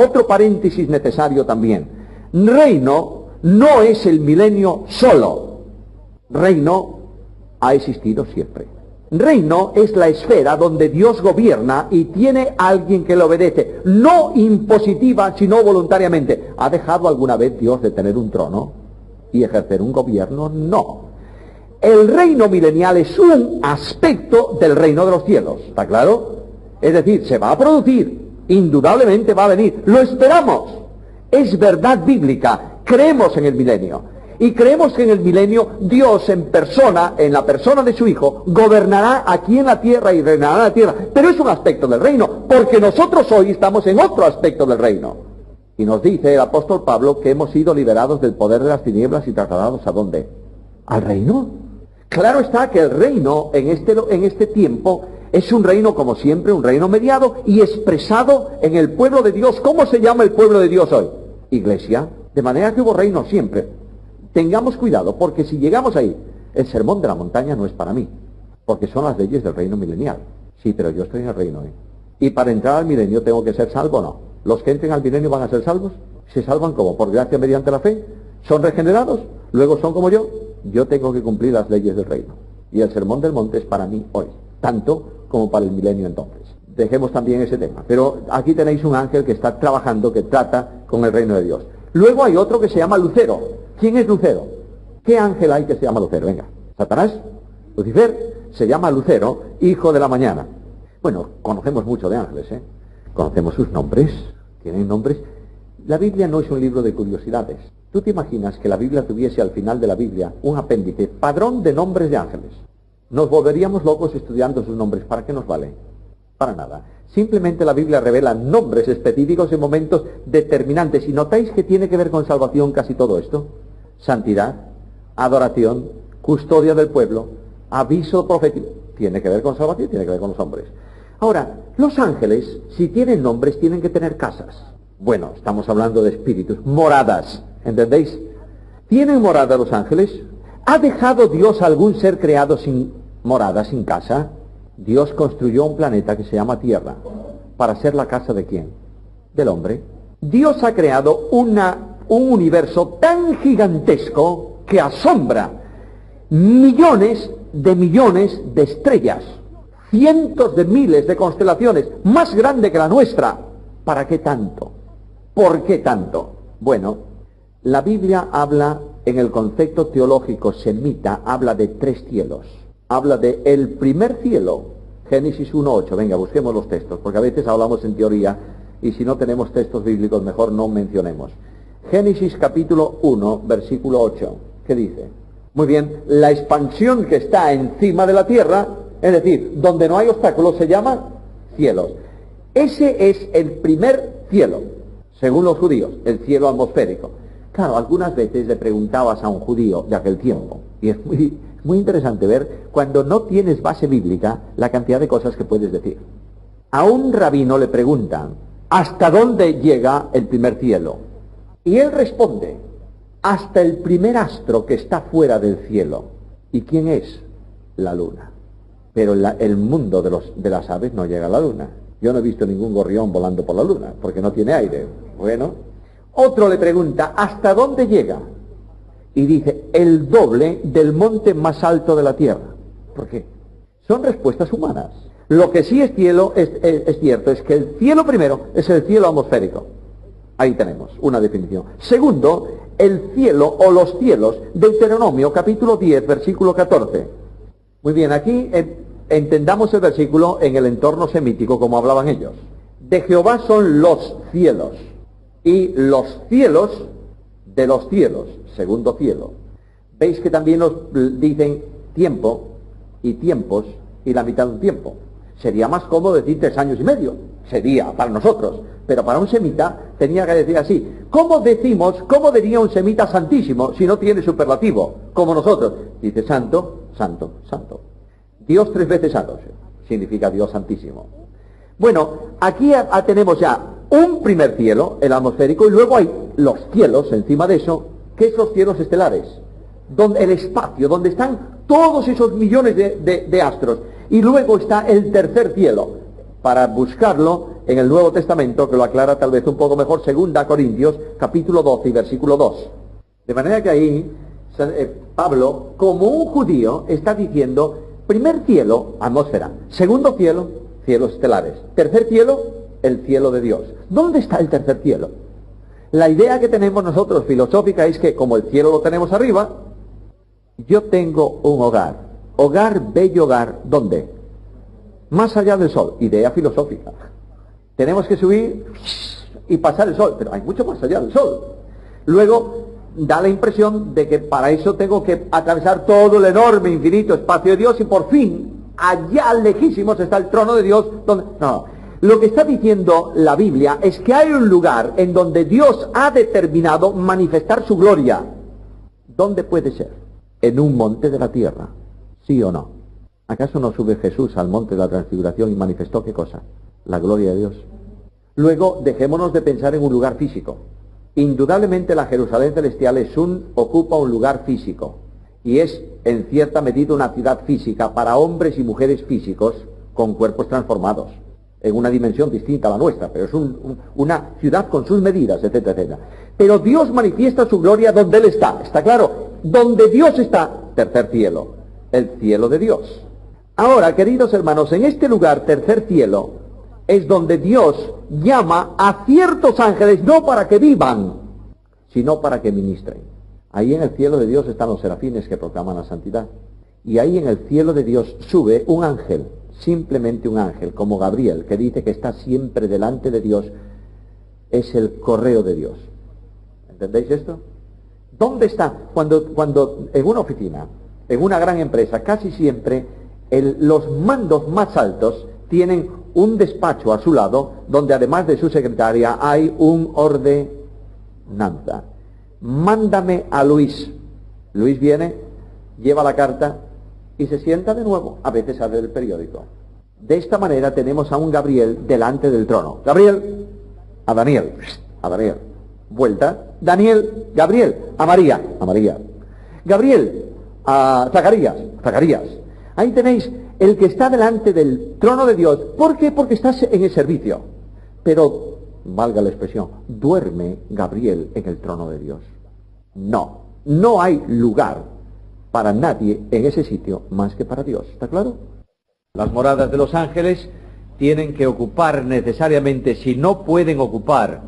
otro paréntesis necesario también. Reino no es el milenio solo. Reino ha existido siempre. Reino es la esfera donde Dios gobierna y tiene a alguien que le obedece, no impositiva, sino voluntariamente. ¿Ha dejado alguna vez Dios de tener un trono y ejercer un gobierno? No. El reino milenial es un aspecto del reino de los cielos, ¿está claro? Es decir, se va a producir, indudablemente va a venir, lo esperamos, es verdad bíblica, creemos en el milenio. Y creemos que en el milenio Dios en persona, en la persona de su Hijo, gobernará aquí en la tierra y reinará en la tierra. Pero es un aspecto del reino, porque nosotros hoy estamos en otro aspecto del reino. Y nos dice el apóstol Pablo que hemos sido liberados del poder de las tinieblas y trasladados ¿a dónde? ¿Al reino? Claro está que el reino en este tiempo es un reino, como siempre, un reino mediado y expresado en el pueblo de Dios. ¿Cómo se llama el pueblo de Dios hoy? Iglesia. De manera que hubo reino siempre. Tengamos cuidado, porque si llegamos ahí, el sermón de la montaña no es para mí, porque son las leyes del reino milenial. Sí, pero yo estoy en el reino hoy. Y para entrar al milenio tengo que ser salvo o no. ¿Los que entren al milenio van a ser salvos? ¿Se salvan como? ¿Por gracia mediante la fe? ¿Son regenerados? ¿Luego son como yo? Yo tengo que cumplir las leyes del reino. Y el sermón del monte es para mí hoy, tanto como para el milenio entonces. Dejemos también ese tema. Pero aquí tenéis un ángel que está trabajando, que trata con el reino de Dios. Luego hay otro que se llama Lucero. ¿Quién es Lucero? ¿Qué ángel hay que se llama Lucero? Venga, ¿Satanás? Lucifer se llama Lucero, hijo de la mañana. Bueno, conocemos mucho de ángeles, ¿eh? Conocemos sus nombres, tienen nombres. La Biblia no es un libro de curiosidades. ¿Tú te imaginas que la Biblia tuviese al final de la Biblia un apéndice, padrón de nombres de ángeles? Nos volveríamos locos estudiando sus nombres. ¿Para qué nos vale? Para nada. Simplemente la Biblia revela nombres específicos en momentos determinantes. ¿Y notáis que tiene que ver con salvación casi todo esto? Santidad, adoración, custodia del pueblo, aviso profético. Tiene que ver con salvación, tiene que ver con los hombres. Ahora, los ángeles, si tienen nombres, tienen que tener casas. Bueno, estamos hablando de espíritus, moradas, ¿entendéis? ¿Tienen morada los ángeles? ¿Ha dejado Dios a algún ser creado sin morada, sin casa? Dios construyó un planeta que se llama Tierra. ¿Para ser la casa de quién? Del hombre. Dios ha creado un universo tan gigantesco que asombra millones de estrellas, cientos de miles de constelaciones, más grande que la nuestra. ¿Para qué tanto? ¿Por qué tanto? Bueno, la Biblia habla, en el concepto teológico semita, habla de 3 cielos. Habla de el primer cielo, Génesis 1:8. Venga, busquemos los textos, porque a veces hablamos en teoría, y si no tenemos textos bíblicos, mejor no mencionemos. Génesis capítulo 1, versículo 8. ¿Qué dice? Muy bien, la expansión que está encima de la tierra, es decir, donde no hay obstáculos, se llama cielos. Ese es el primer cielo, según los judíos, el cielo atmosférico. Claro, algunas veces le preguntabas a un judío de aquel tiempo, y es muy interesante ver, cuando no tienes base bíblica, la cantidad de cosas que puedes decir. A un rabino le preguntan, ¿hasta dónde llega el primer cielo? Y él responde, hasta el primer astro que está fuera del cielo. ¿Y quién es? La luna. Pero el mundo de las aves no llega a la luna. Yo no he visto ningún gorrión volando por la luna, porque no tiene aire. Bueno, otro le pregunta, ¿hasta dónde llega? Y dice, el doble del monte más alto de la tierra. ¿Por qué? Son respuestas humanas. Lo que sí es cierto es que el cielo primero es el cielo atmosférico. Ahí tenemos una definición. Segundo, el cielo o los cielos, Deuteronomio capítulo 10, versículo 14. Muy bien, aquí entendamos el versículo en el entorno semítico como hablaban ellos. De Jehová son los cielos, y los cielos de los cielos, segundo cielo. Veis que también nos dicen tiempo y tiempos y la mitad de un tiempo. Sería más cómodo decir 3 años y medio, sería para nosotros, pero para un semita tenía que decir así. ¿Cómo diría un semita santísimo si no tiene superlativo, como nosotros? Dice santo, santo, santo. Dios 3 veces santo, significa Dios santísimo. Bueno, aquí tenemos ya un primer cielo, el atmosférico, y luego hay los cielos encima de eso, que es los cielos estelares, donde el espacio, donde están todos esos millones de astros. Y luego está el tercer cielo, para buscarlo en el Nuevo Testamento, que lo aclara tal vez un poco mejor, 2 Corintios, capítulo 12 y versículo 2. De manera que ahí Pablo, como un judío, está diciendo, primer cielo, atmósfera; segundo cielo, cielos estelares; tercer cielo, el cielo de Dios. ¿Dónde está el tercer cielo? La idea que tenemos nosotros filosófica es que como el cielo lo tenemos arriba, yo tengo un hogar, bello hogar, ¿dónde? Más allá del sol. Idea filosófica. Tenemos que subir y pasar el sol, pero hay mucho más allá del sol. Luego da la impresión de que para eso tengo que atravesar todo el enorme, infinito espacio de Dios, y por fin, allá lejísimos está el trono de Dios, donde... No, lo que está diciendo la Biblia es que hay un lugar en donde Dios ha determinado manifestar su gloria. ¿Dónde puede ser? En un monte de la tierra, ¿sí o no? ¿Acaso no sube Jesús al monte de la transfiguración y manifestó qué cosa? La gloria de Dios. Luego, dejémonos de pensar en un lugar físico. Indudablemente la Jerusalén celestial ocupa un lugar físico, y es en cierta medida una ciudad física para hombres y mujeres físicos con cuerpos transformados, en una dimensión distinta a la nuestra, pero es una ciudad con sus medidas, etcétera, etcétera. Pero Dios manifiesta su gloria donde Él está claro, donde Dios está, tercer cielo, el cielo de Dios. Ahora, queridos hermanos, en este lugar, tercer cielo, es donde Dios llama a ciertos ángeles, no para que vivan, sino para que ministren. Ahí en el cielo de Dios están los serafines que proclaman la santidad. Y ahí en el cielo de Dios sube un ángel, simplemente un ángel, como Gabriel, que dice que está siempre delante de Dios, es el correo de Dios. ¿Entendéis esto? ¿Dónde está? Cuando en una oficina, en una gran empresa, casi siempre los mandos más altos tienen un despacho a su lado, donde además de su secretaria hay un ordenanza. Mándame a Luis. Luis viene, lleva la carta y se sienta de nuevo, a veces abre el periódico. De esta manera tenemos a un Gabriel delante del trono. Gabriel, a Daniel, vuelta, Daniel, Gabriel, a María, Gabriel, a Zacarías. Ahí tenéis el que está delante del trono de Dios. ¿Por qué? Porque estás en el servicio. Pero, valga la expresión, ¿duerme Gabriel en el trono de Dios? No hay lugar para nadie en ese sitio más que para Dios. ¿Está claro? Las moradas de los ángeles tienen que ocupar necesariamente, si no pueden ocupar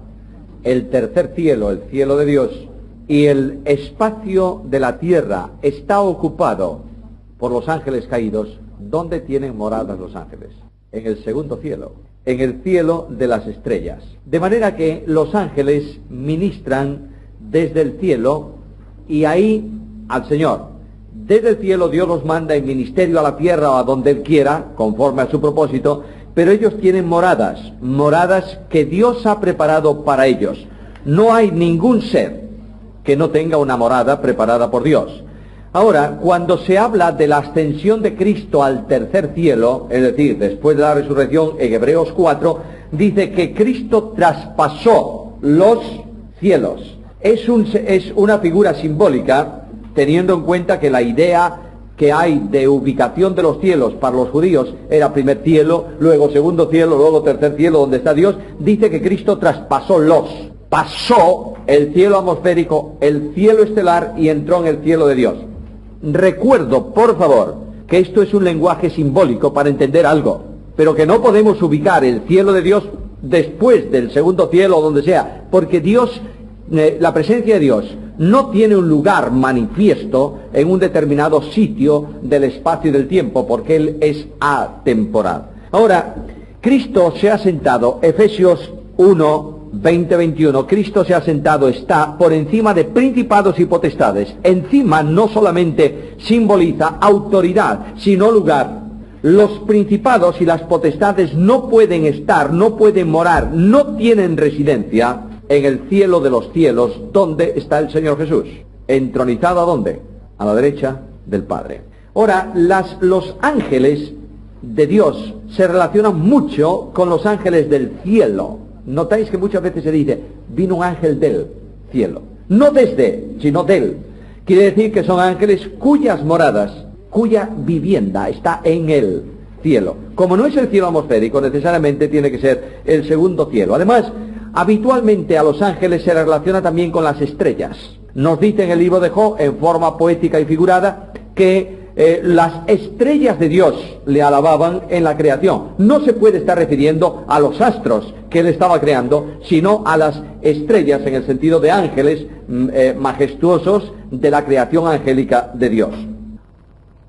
el tercer cielo, el cielo de Dios, y el espacio de la tierra está ocupado por los ángeles caídos, ¿dónde tienen moradas los ángeles? En el segundo cielo, en el cielo de las estrellas. De manera que los ángeles ministran desde el cielo y ahí al Señor. Desde el cielo Dios los manda en ministerio a la tierra o a donde Él quiera, conforme a su propósito, pero ellos tienen moradas que Dios ha preparado para ellos. No hay ningún ser que no tenga una morada preparada por Dios. Ahora, cuando se habla de la ascensión de Cristo al tercer cielo, es decir, después de la resurrección, en Hebreos 4, dice que Cristo traspasó los cielos. Es una figura simbólica, teniendo en cuenta que la idea que hay de ubicación de los cielos para los judíos era primer cielo, luego segundo cielo, luego tercer cielo donde está Dios. Dice que Cristo pasó el cielo atmosférico, el cielo estelar y entró en el cielo de Dios. Recuerdo, por favor, que esto es un lenguaje simbólico para entender algo, pero que no podemos ubicar el cielo de Dios después del segundo cielo o donde sea, porque Dios, la presencia de Dios no tiene un lugar manifiesto en un determinado sitio del espacio y del tiempo, porque Él es atemporal. Ahora, Cristo se ha sentado, Efesios 1, 20-21, Cristo se ha sentado, está por encima de principados y potestades. Encima no solamente simboliza autoridad, sino lugar. Los principados y las potestades no pueden estar, no pueden morar, no tienen residencia en el cielo de los cielos, donde está el Señor Jesús. ¿Entronizado a dónde? A la derecha del Padre. Ahora, los ángeles de Dios se relacionan mucho con los ángeles del cielo. Notáis que muchas veces se dice, vino un ángel del cielo. No desde, sino del. Quiere decir que son ángeles cuyas moradas, cuya vivienda está en Él. cielo. Como no es el cielo atmosférico, necesariamente tiene que ser el segundo cielo. Además, habitualmente a los ángeles se les relaciona también con las estrellas. Nos dice en el libro de Job, en forma poética y figurada, que las estrellas de Dios le alababan en la creación. No se puede estar refiriendo a los astros que él estaba creando, sino a las estrellas en el sentido de ángeles majestuosos de la creación angélica de Dios.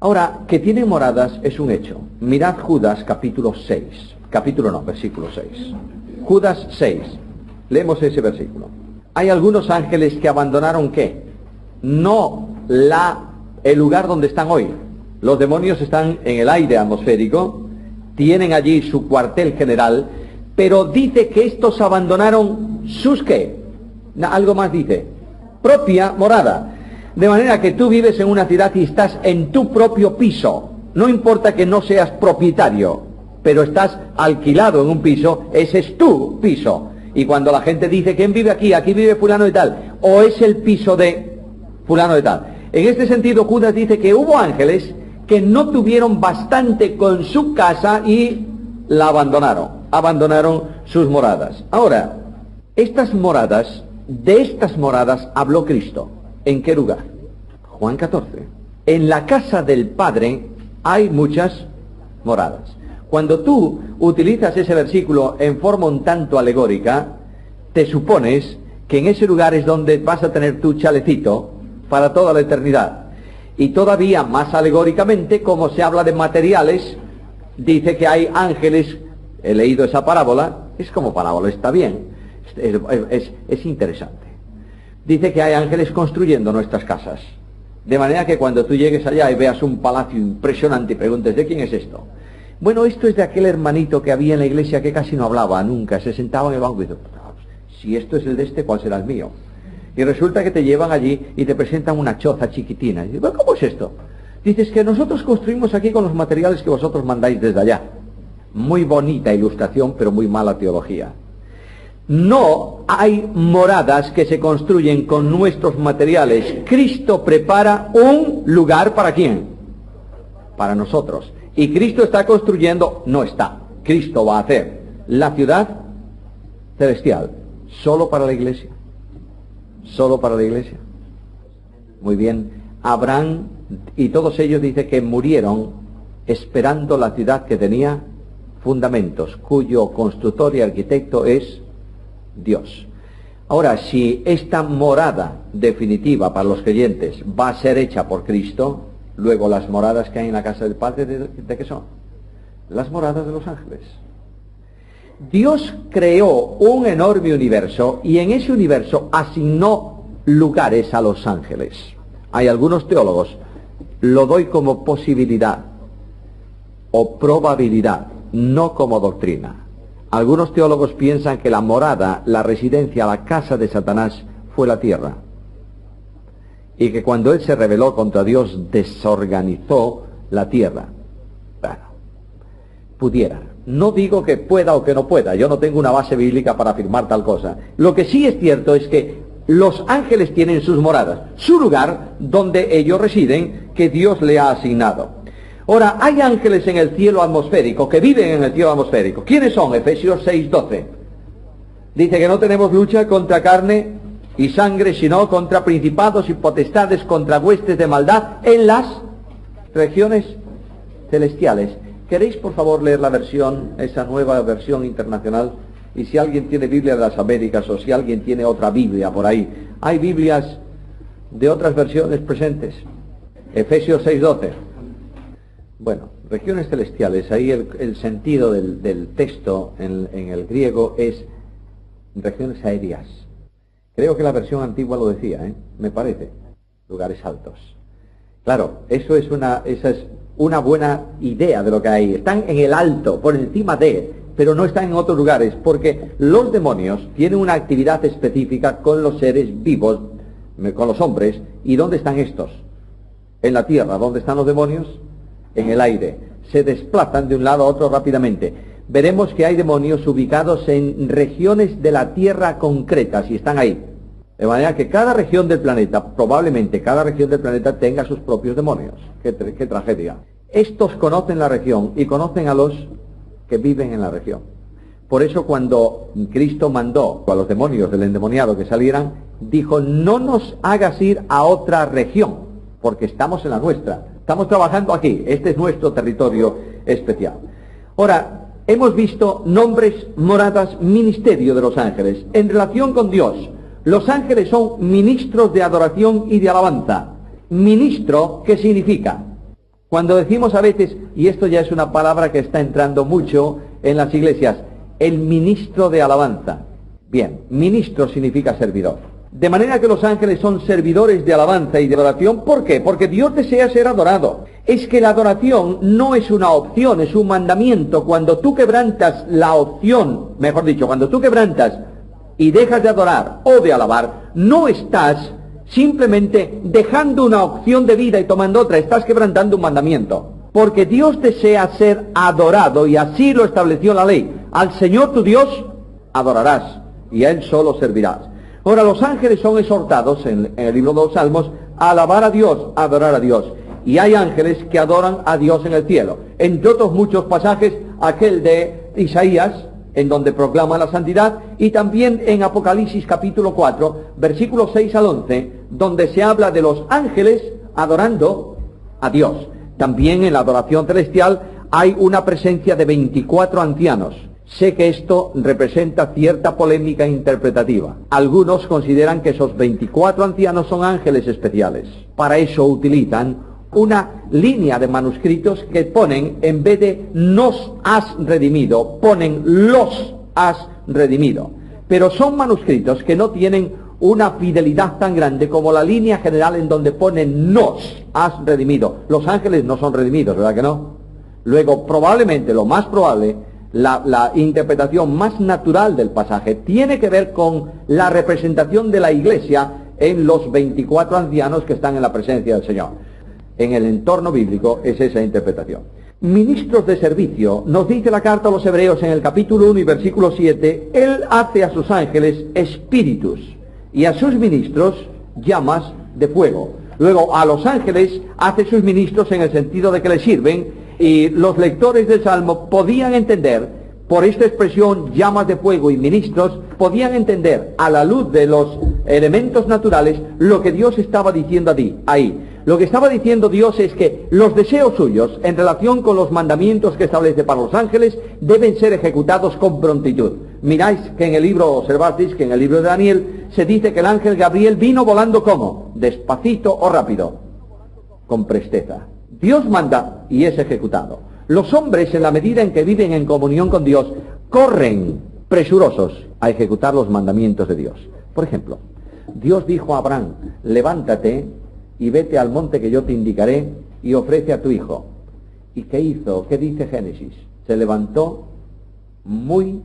Ahora, que tienen moradas es un hecho. Mirad Judas capítulo 6, versículo 6. Judas 6, leemos ese versículo. Hay algunos ángeles que abandonaron ¿qué? No el lugar donde están hoy. Los demonios están en el aire atmosférico, tienen allí su cuartel general, pero dice que estos abandonaron sus ¿qué? Algo más dice, propia morada. De manera que tú vives en una ciudad y estás en tu propio piso. No importa que no seas propietario, pero estás alquilado en un piso, ese es tu piso. Y cuando la gente dice, ¿quién vive aquí? Aquí vive fulano de tal, o es el piso de fulano de tal. En este sentido, Judas dice que hubo ángeles que no tuvieron bastante con su casa y la abandonaron sus moradas. Ahora, de estas moradas habló Cristo. ¿En qué lugar? Juan 14. En la casa del Padre hay muchas moradas. Cuando tú utilizas ese versículo en forma un tanto alegórica, te supones que en ese lugar es donde vas a tener tu chalecito para toda la eternidad. Y todavía más alegóricamente, como se habla de materiales, dice que hay ángeles. He leído esa parábola, es como parábola, está bien, es interesante. Dice que hay ángeles construyendo nuestras casas, de manera que cuando tú llegues allá y veas un palacio impresionante y preguntes, ¿de quién es esto? Bueno, esto es de aquel hermanito que había en la iglesia que casi no hablaba nunca, se sentaba en el banco y dice, si esto es el de este, ¿cuál será el mío? Y resulta que te llevan allí y te presentan una choza chiquitina. Y dices, bueno, ¿cómo es esto? Dices que nosotros construimos aquí con los materiales que vosotros mandáis desde allá. Muy bonita ilustración, pero muy mala teología. No hay moradas que se construyen con nuestros materiales. Cristo prepara un lugar ¿para quién? Para nosotros. Y Cristo está construyendo, Cristo va a hacer la ciudad celestial, solo para la iglesia. Solo para la iglesia. Muy bien. Abraham y todos ellos dice que murieron esperando la ciudad que tenía fundamentos, cuyo constructor y arquitecto es Dios. Ahora, si esta morada definitiva para los creyentes va a ser hecha por Cristo, luego las moradas que hay en la casa del Padre, ¿de qué son? Las moradas de los ángeles. Dios creó un enorme universo y en ese universo asignó lugares a los ángeles. Hay algunos teólogos, lo doy como posibilidad o probabilidad, no como doctrina. Algunos teólogos piensan que la morada, la residencia, la casa de Satanás fue la tierra. Y que cuando él se rebeló contra Dios, desorganizó la tierra. Bueno, pudiera. No digo que pueda o que no pueda. Yo no tengo una base bíblica para afirmar tal cosa. Lo que sí es cierto es que los ángeles tienen sus moradas, su lugar donde ellos residen, que Dios le ha asignado. Ahora, hay ángeles en el cielo atmosférico, que viven en el cielo atmosférico. ¿Quiénes son? Efesios 6:12. Dice que no tenemos lucha contra carne y sangre, sino contra principados y potestades, contra huestes de maldad en las regiones celestiales. ¿Queréis, por favor, leer la versión, esa nueva versión internacional? Y si alguien tiene Biblia de las Américas, o si alguien tiene otra Biblia por ahí. Hay Biblias de otras versiones presentes. Efesios 6:12. Bueno, regiones celestiales, ahí el sentido del texto en el griego es regiones aéreas. Creo que la versión antigua lo decía, me parece, lugares altos. Claro, esa es una buena idea de lo que hay. Están en el alto, por encima de, pero no están en otros lugares, porque los demonios tienen una actividad específica con los seres vivos, con los hombres. ¿Y dónde están estos? En la tierra. ¿Dónde están los demonios? En el aire. Se desplazan de un lado a otro rápidamente. Veremos que hay demonios ubicados en regiones de la tierra concretas y están ahí. De manera que cada región del planeta, probablemente cada región del planeta tenga sus propios demonios. Qué tragedia. Estos conocen la región y conocen a los que viven en la región. Por eso cuando Cristo mandó a los demonios del endemoniado que salieran, dijo, no nos hagas ir a otra región, porque estamos en la nuestra. Estamos trabajando aquí, este es nuestro territorio especial. Ahora, hemos visto nombres, moradas, ministerio de los ángeles. En relación con Dios, los ángeles son ministros de adoración y de alabanza. Ministro, ¿qué significa? Cuando decimos a veces, y esto ya es una palabra que está entrando mucho en las iglesias, el ministro de alabanza. Bien, ministro significa servidor. De manera que los ángeles son servidores de alabanza y de adoración. ¿Por qué? Porque Dios desea ser adorado. Es que la adoración no es una opción, es un mandamiento. Cuando tú quebrantas la opción, mejor dicho, cuando tú quebrantas y dejas de adorar o de alabar, no estás simplemente dejando una opción de vida y tomando otra, estás quebrantando un mandamiento. Porque Dios desea ser adorado y así lo estableció la ley. Al Señor tu Dios adorarás y a Él solo servirás. Ahora, los ángeles son exhortados en el libro de los Salmos a alabar a Dios, a adorar a Dios. Y hay ángeles que adoran a Dios en el cielo. Entre otros muchos pasajes, aquel de Isaías, en donde proclama la santidad, y también en Apocalipsis capítulo 4, versículos 6 al 11, donde se habla de los ángeles adorando a Dios. También en la adoración celestial hay una presencia de 24 ancianos. Sé que esto representa cierta polémica interpretativa. Algunos consideran que esos 24 ancianos son ángeles especiales. Para eso utilizan una línea de manuscritos que ponen, en vez de nos has redimido, ponen los has redimido. Pero son manuscritos que no tienen una fidelidad tan grande como la línea general en donde ponen nos has redimido. Los ángeles no son redimidos, ¿verdad que no? Luego, probablemente, lo más probable, la interpretación más natural del pasaje tiene que ver con la representación de la iglesia en los 24 ancianos que están en la presencia del Señor. En el entorno bíblico es esa interpretación. Ministros de servicio, nos dice la carta a los Hebreos en el capítulo 1 y versículo 7, Él hace a sus ángeles espíritus y a sus ministros llamas de fuego. Luego a los ángeles hace sus ministros en el sentido de que les sirven, y los lectores del Salmo podían entender, por esta expresión llamas de fuego y ministros, podían entender a la luz de los elementos naturales lo que Dios estaba diciendo ahí. Lo que estaba diciendo Dios es que los deseos suyos en relación con los mandamientos que establece para los ángeles deben ser ejecutados con prontitud. Miráis que en el libro, observasteis que en el libro de Daniel se dice que el ángel Gabriel vino volando ¿cómo? Despacito o rápido, con presteza. Dios manda y es ejecutado. Los hombres, en la medida en que viven en comunión con Dios, corren presurosos a ejecutar los mandamientos de Dios. Por ejemplo, Dios dijo a Abraham, levántate y vete al monte que yo te indicaré y ofrece a tu hijo. ¿Y qué hizo? ¿Qué dice Génesis? Se levantó muy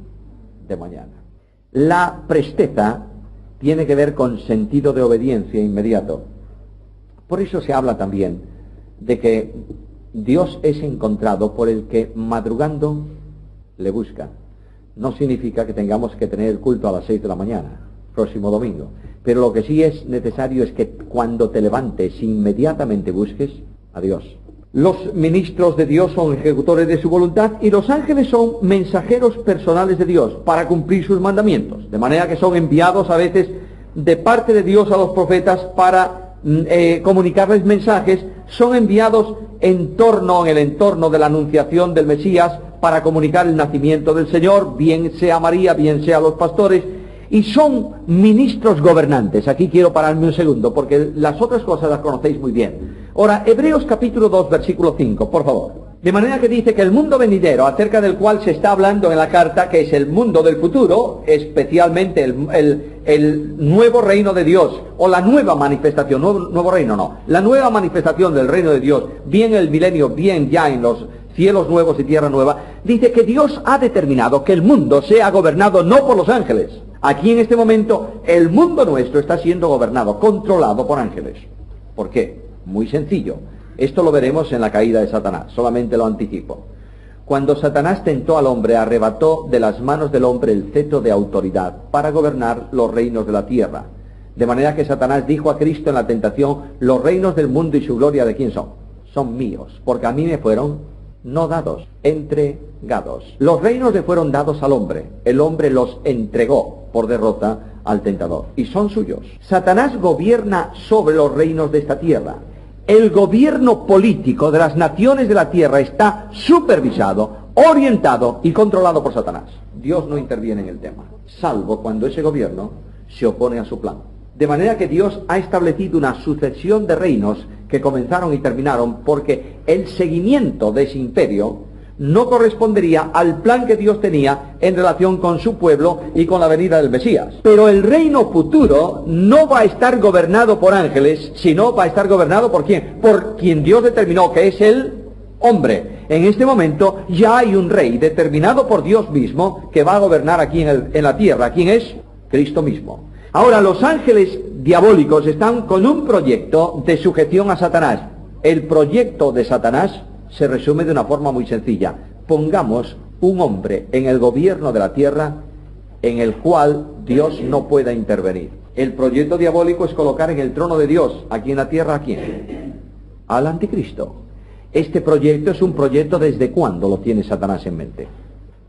de mañana. La presteza tiene que ver con sentido de obediencia inmediato. Por eso se habla también de que Dios es encontrado por el que madrugando le busca. No significa que tengamos que tener el culto a las 6 de la mañana, próximo domingo. Pero lo que sí es necesario es que cuando te levantes inmediatamente busques a Dios. Los ministros de Dios son ejecutores de su voluntad y los ángeles son mensajeros personales de Dios para cumplir sus mandamientos. De manera que son enviados a veces de parte de Dios a los profetas para comunicarles mensajes, son enviados en el entorno de la anunciación del Mesías para comunicar el nacimiento del Señor, bien sea María, bien sea los pastores, y son ministros gobernantes. Aquí quiero pararme un segundo, porque las otras cosas las conocéis muy bien. Ahora, Hebreos capítulo 2, versículo 5, por favor. De manera que dice que el mundo venidero, acerca del cual se está hablando en la carta, que es el mundo del futuro, especialmente el nuevo reino de Dios, o la nueva manifestación, nuevo reino no, la nueva manifestación del reino de Dios, bien el milenio, bien ya en los cielos nuevos y tierra nueva, dice que Dios ha determinado que el mundo sea gobernado no por los ángeles. Aquí en este momento el mundo nuestro está siendo gobernado, controlado por ángeles. ¿Por qué? Muy sencillo. Esto lo veremos en la caída de Satanás, solamente lo anticipo. Cuando Satanás tentó al hombre, arrebató de las manos del hombre el cetro de autoridad para gobernar los reinos de la tierra. De manera que Satanás dijo a Cristo en la tentación, los reinos del mundo y su gloria, ¿de quién son? son míos, porque a mí me fueron no dados, entregados. Los reinos le fueron dados al hombre, el hombre los entregó por derrota al tentador, y son suyos. Satanás gobierna sobre los reinos de esta tierra. El gobierno político de las naciones de la tierra está supervisado, orientado y controlado por Satanás. Dios no interviene en el tema, salvo cuando ese gobierno se opone a su plan. De manera que Dios ha establecido una sucesión de reinos que comenzaron y terminaron porque el seguimiento de ese imperio no correspondería al plan que Dios tenía en relación con su pueblo y con la venida del Mesías. Pero el reino futuro no va a estar gobernado por ángeles, sino va a estar gobernado ¿por quién? Por quien Dios determinó, que es el hombre. En este momento ya hay un rey determinado por Dios mismo que va a gobernar aquí en la tierra. ¿Quién es? Cristo mismo. Ahora, los ángeles diabólicos están con un proyecto de sujeción a Satanás. El proyecto de Satanás se resume de una forma muy sencilla. Pongamos un hombre en el gobierno de la tierra en el cual Dios no pueda intervenir. El proyecto diabólico es colocar en el trono de Dios, aquí en la tierra, ¿a quién? Al anticristo. Este proyecto es un proyecto ¿desde cuándo lo tiene Satanás en mente?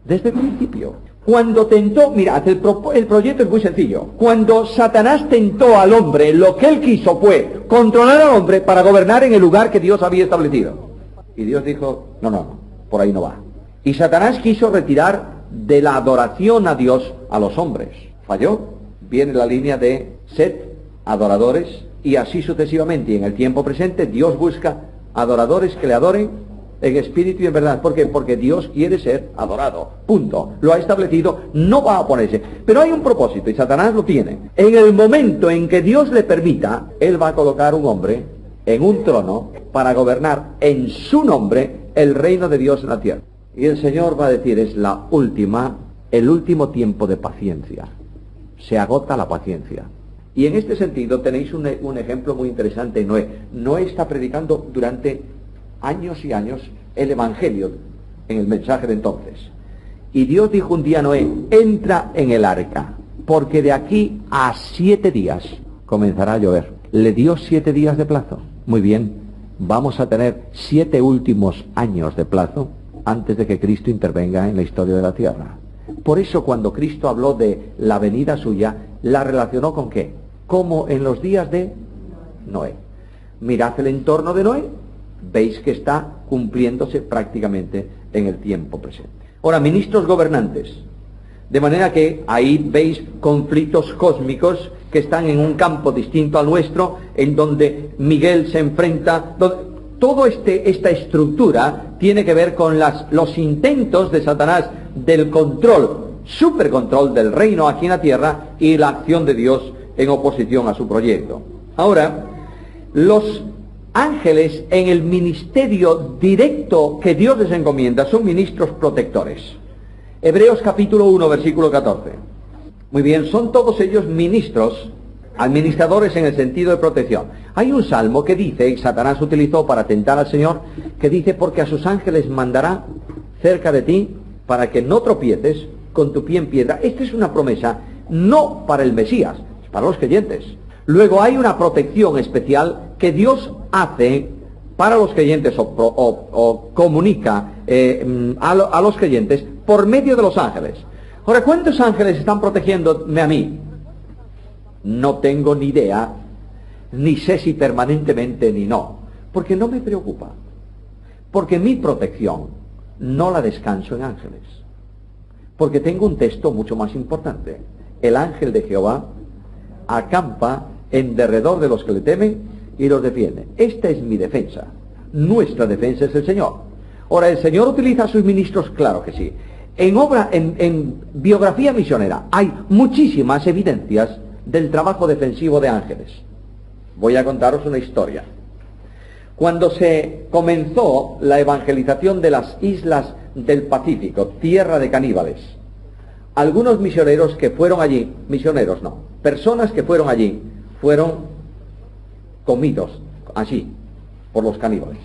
Desde el principio. Cuando tentó, mirad, el proyecto es muy sencillo. Cuando Satanás tentó al hombre, lo que él quiso fue controlar al hombre para gobernar en el lugar que Dios había establecido. Y Dios dijo, no, por ahí no va. Y Satanás quiso retirar de la adoración a Dios a los hombres. Falló. Viene la línea de Set, adoradores, y así sucesivamente. Y en el tiempo presente Dios busca adoradores que le adoren en espíritu y en verdad. ¿Por qué? Porque Dios quiere ser adorado. Punto. Lo ha establecido, no va a oponerse. Pero hay un propósito y Satanás lo tiene. En el momento en que Dios le permita, él va a colocar un hombre en un trono para gobernar en su nombre el reino de Dios en la tierra. Y el Señor va a decir, es el último tiempo de paciencia. Se agota la paciencia. Y en este sentido tenéis un ejemplo muy interesante en Noé. Noé está predicando durante años y años el Evangelio en el mensaje de entonces. Y Dios dijo un día a Noé, entra en el arca, porque de aquí a 7 días comenzará a llover. Le dio 7 días de plazo. Muy bien, vamos a tener 7 últimos años de plazo antes de que Cristo intervenga en la historia de la tierra. Por eso cuando Cristo habló de la venida suya, la relacionó ¿con qué? Como en los días de Noé. Mirad el entorno de Noé, veis que está cumpliéndose prácticamente en el tiempo presente. Ahora, ministros gobernantes, de manera que ahí veis conflictos cósmicos que están en un campo distinto al nuestro, en donde Miguel se enfrenta, todo esta estructura tiene que ver con los intentos de Satanás del control, supercontrol del reino aquí en la tierra y la acción de Dios en oposición a su proyecto. Ahora, los ángeles en el ministerio directo que Dios les encomienda son ministros protectores. Hebreos capítulo 1, versículo 14. Muy bien, son todos ellos ministros, administradores en el sentido de protección. Hay un salmo que dice, y Satanás utilizó para tentar al Señor, que dice, porque a sus ángeles mandará cerca de ti para que no tropieces con tu pie en piedra. Esta es una promesa no para el Mesías, es para los creyentes. Luego hay una protección especial que Dios hace para los creyentes o comunica a los creyentes por medio de los ángeles. Ahora, ¿cuántos ángeles están protegiéndome a mí? No tengo ni idea, ni sé si permanentemente ni no, porque no me preocupa. Porque mi protección no la descanso en ángeles. Porque tengo un texto mucho más importante. El ángel de Jehová acampa en derredor de los que le temen y los defiende. Esta es mi defensa. Nuestra defensa es el Señor. Ahora, ¿el Señor utiliza a sus ministros? Claro que sí. En biografía misionera hay muchísimas evidencias del trabajo defensivo de ángeles. Voy a contaros una historia. Cuando se comenzó la evangelización de las islas del Pacífico, tierra de caníbales, algunos misioneros que fueron allí, misioneros no, personas que fueron allí, fueron comidos allí por los caníbales.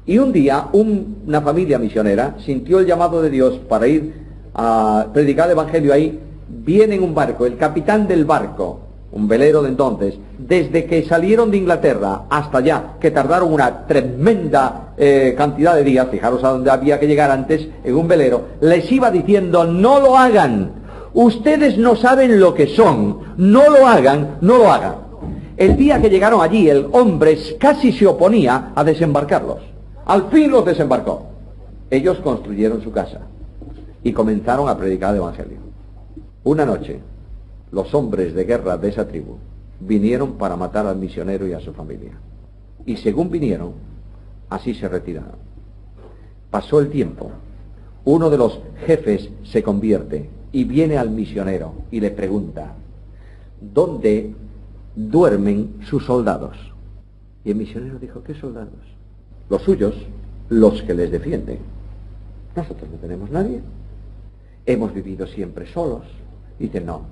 Y un día una familia misionera sintió el llamado de Dios para ir a predicar el evangelio ahí. Viene en un barco, el capitán del barco, un velero de entonces, desde que salieron de Inglaterra hasta allá, que tardaron una tremenda cantidad de días, fijaros a dónde había que llegar antes, en un velero, les iba diciendo, no lo hagan, ustedes no saben lo que son, no lo hagan, no lo hagan. El día que llegaron allí, el hombre casi se oponía a desembarcarlos. Al fin los desembarcó. Ellos construyeron su casa y comenzaron a predicar el Evangelio. Una noche, los hombres de guerra de esa tribu vinieron para matar al misionero y a su familia. Y según vinieron, así se retiraron. Pasó el tiempo. Uno de los jefes se convierte y viene al misionero y le pregunta, ¿dónde duermen sus soldados? Y el misionero dijo, ¿qué soldados? Los suyos, los que les defienden. Nosotros no tenemos nadie. Hemos vivido siempre solos. Dice, no.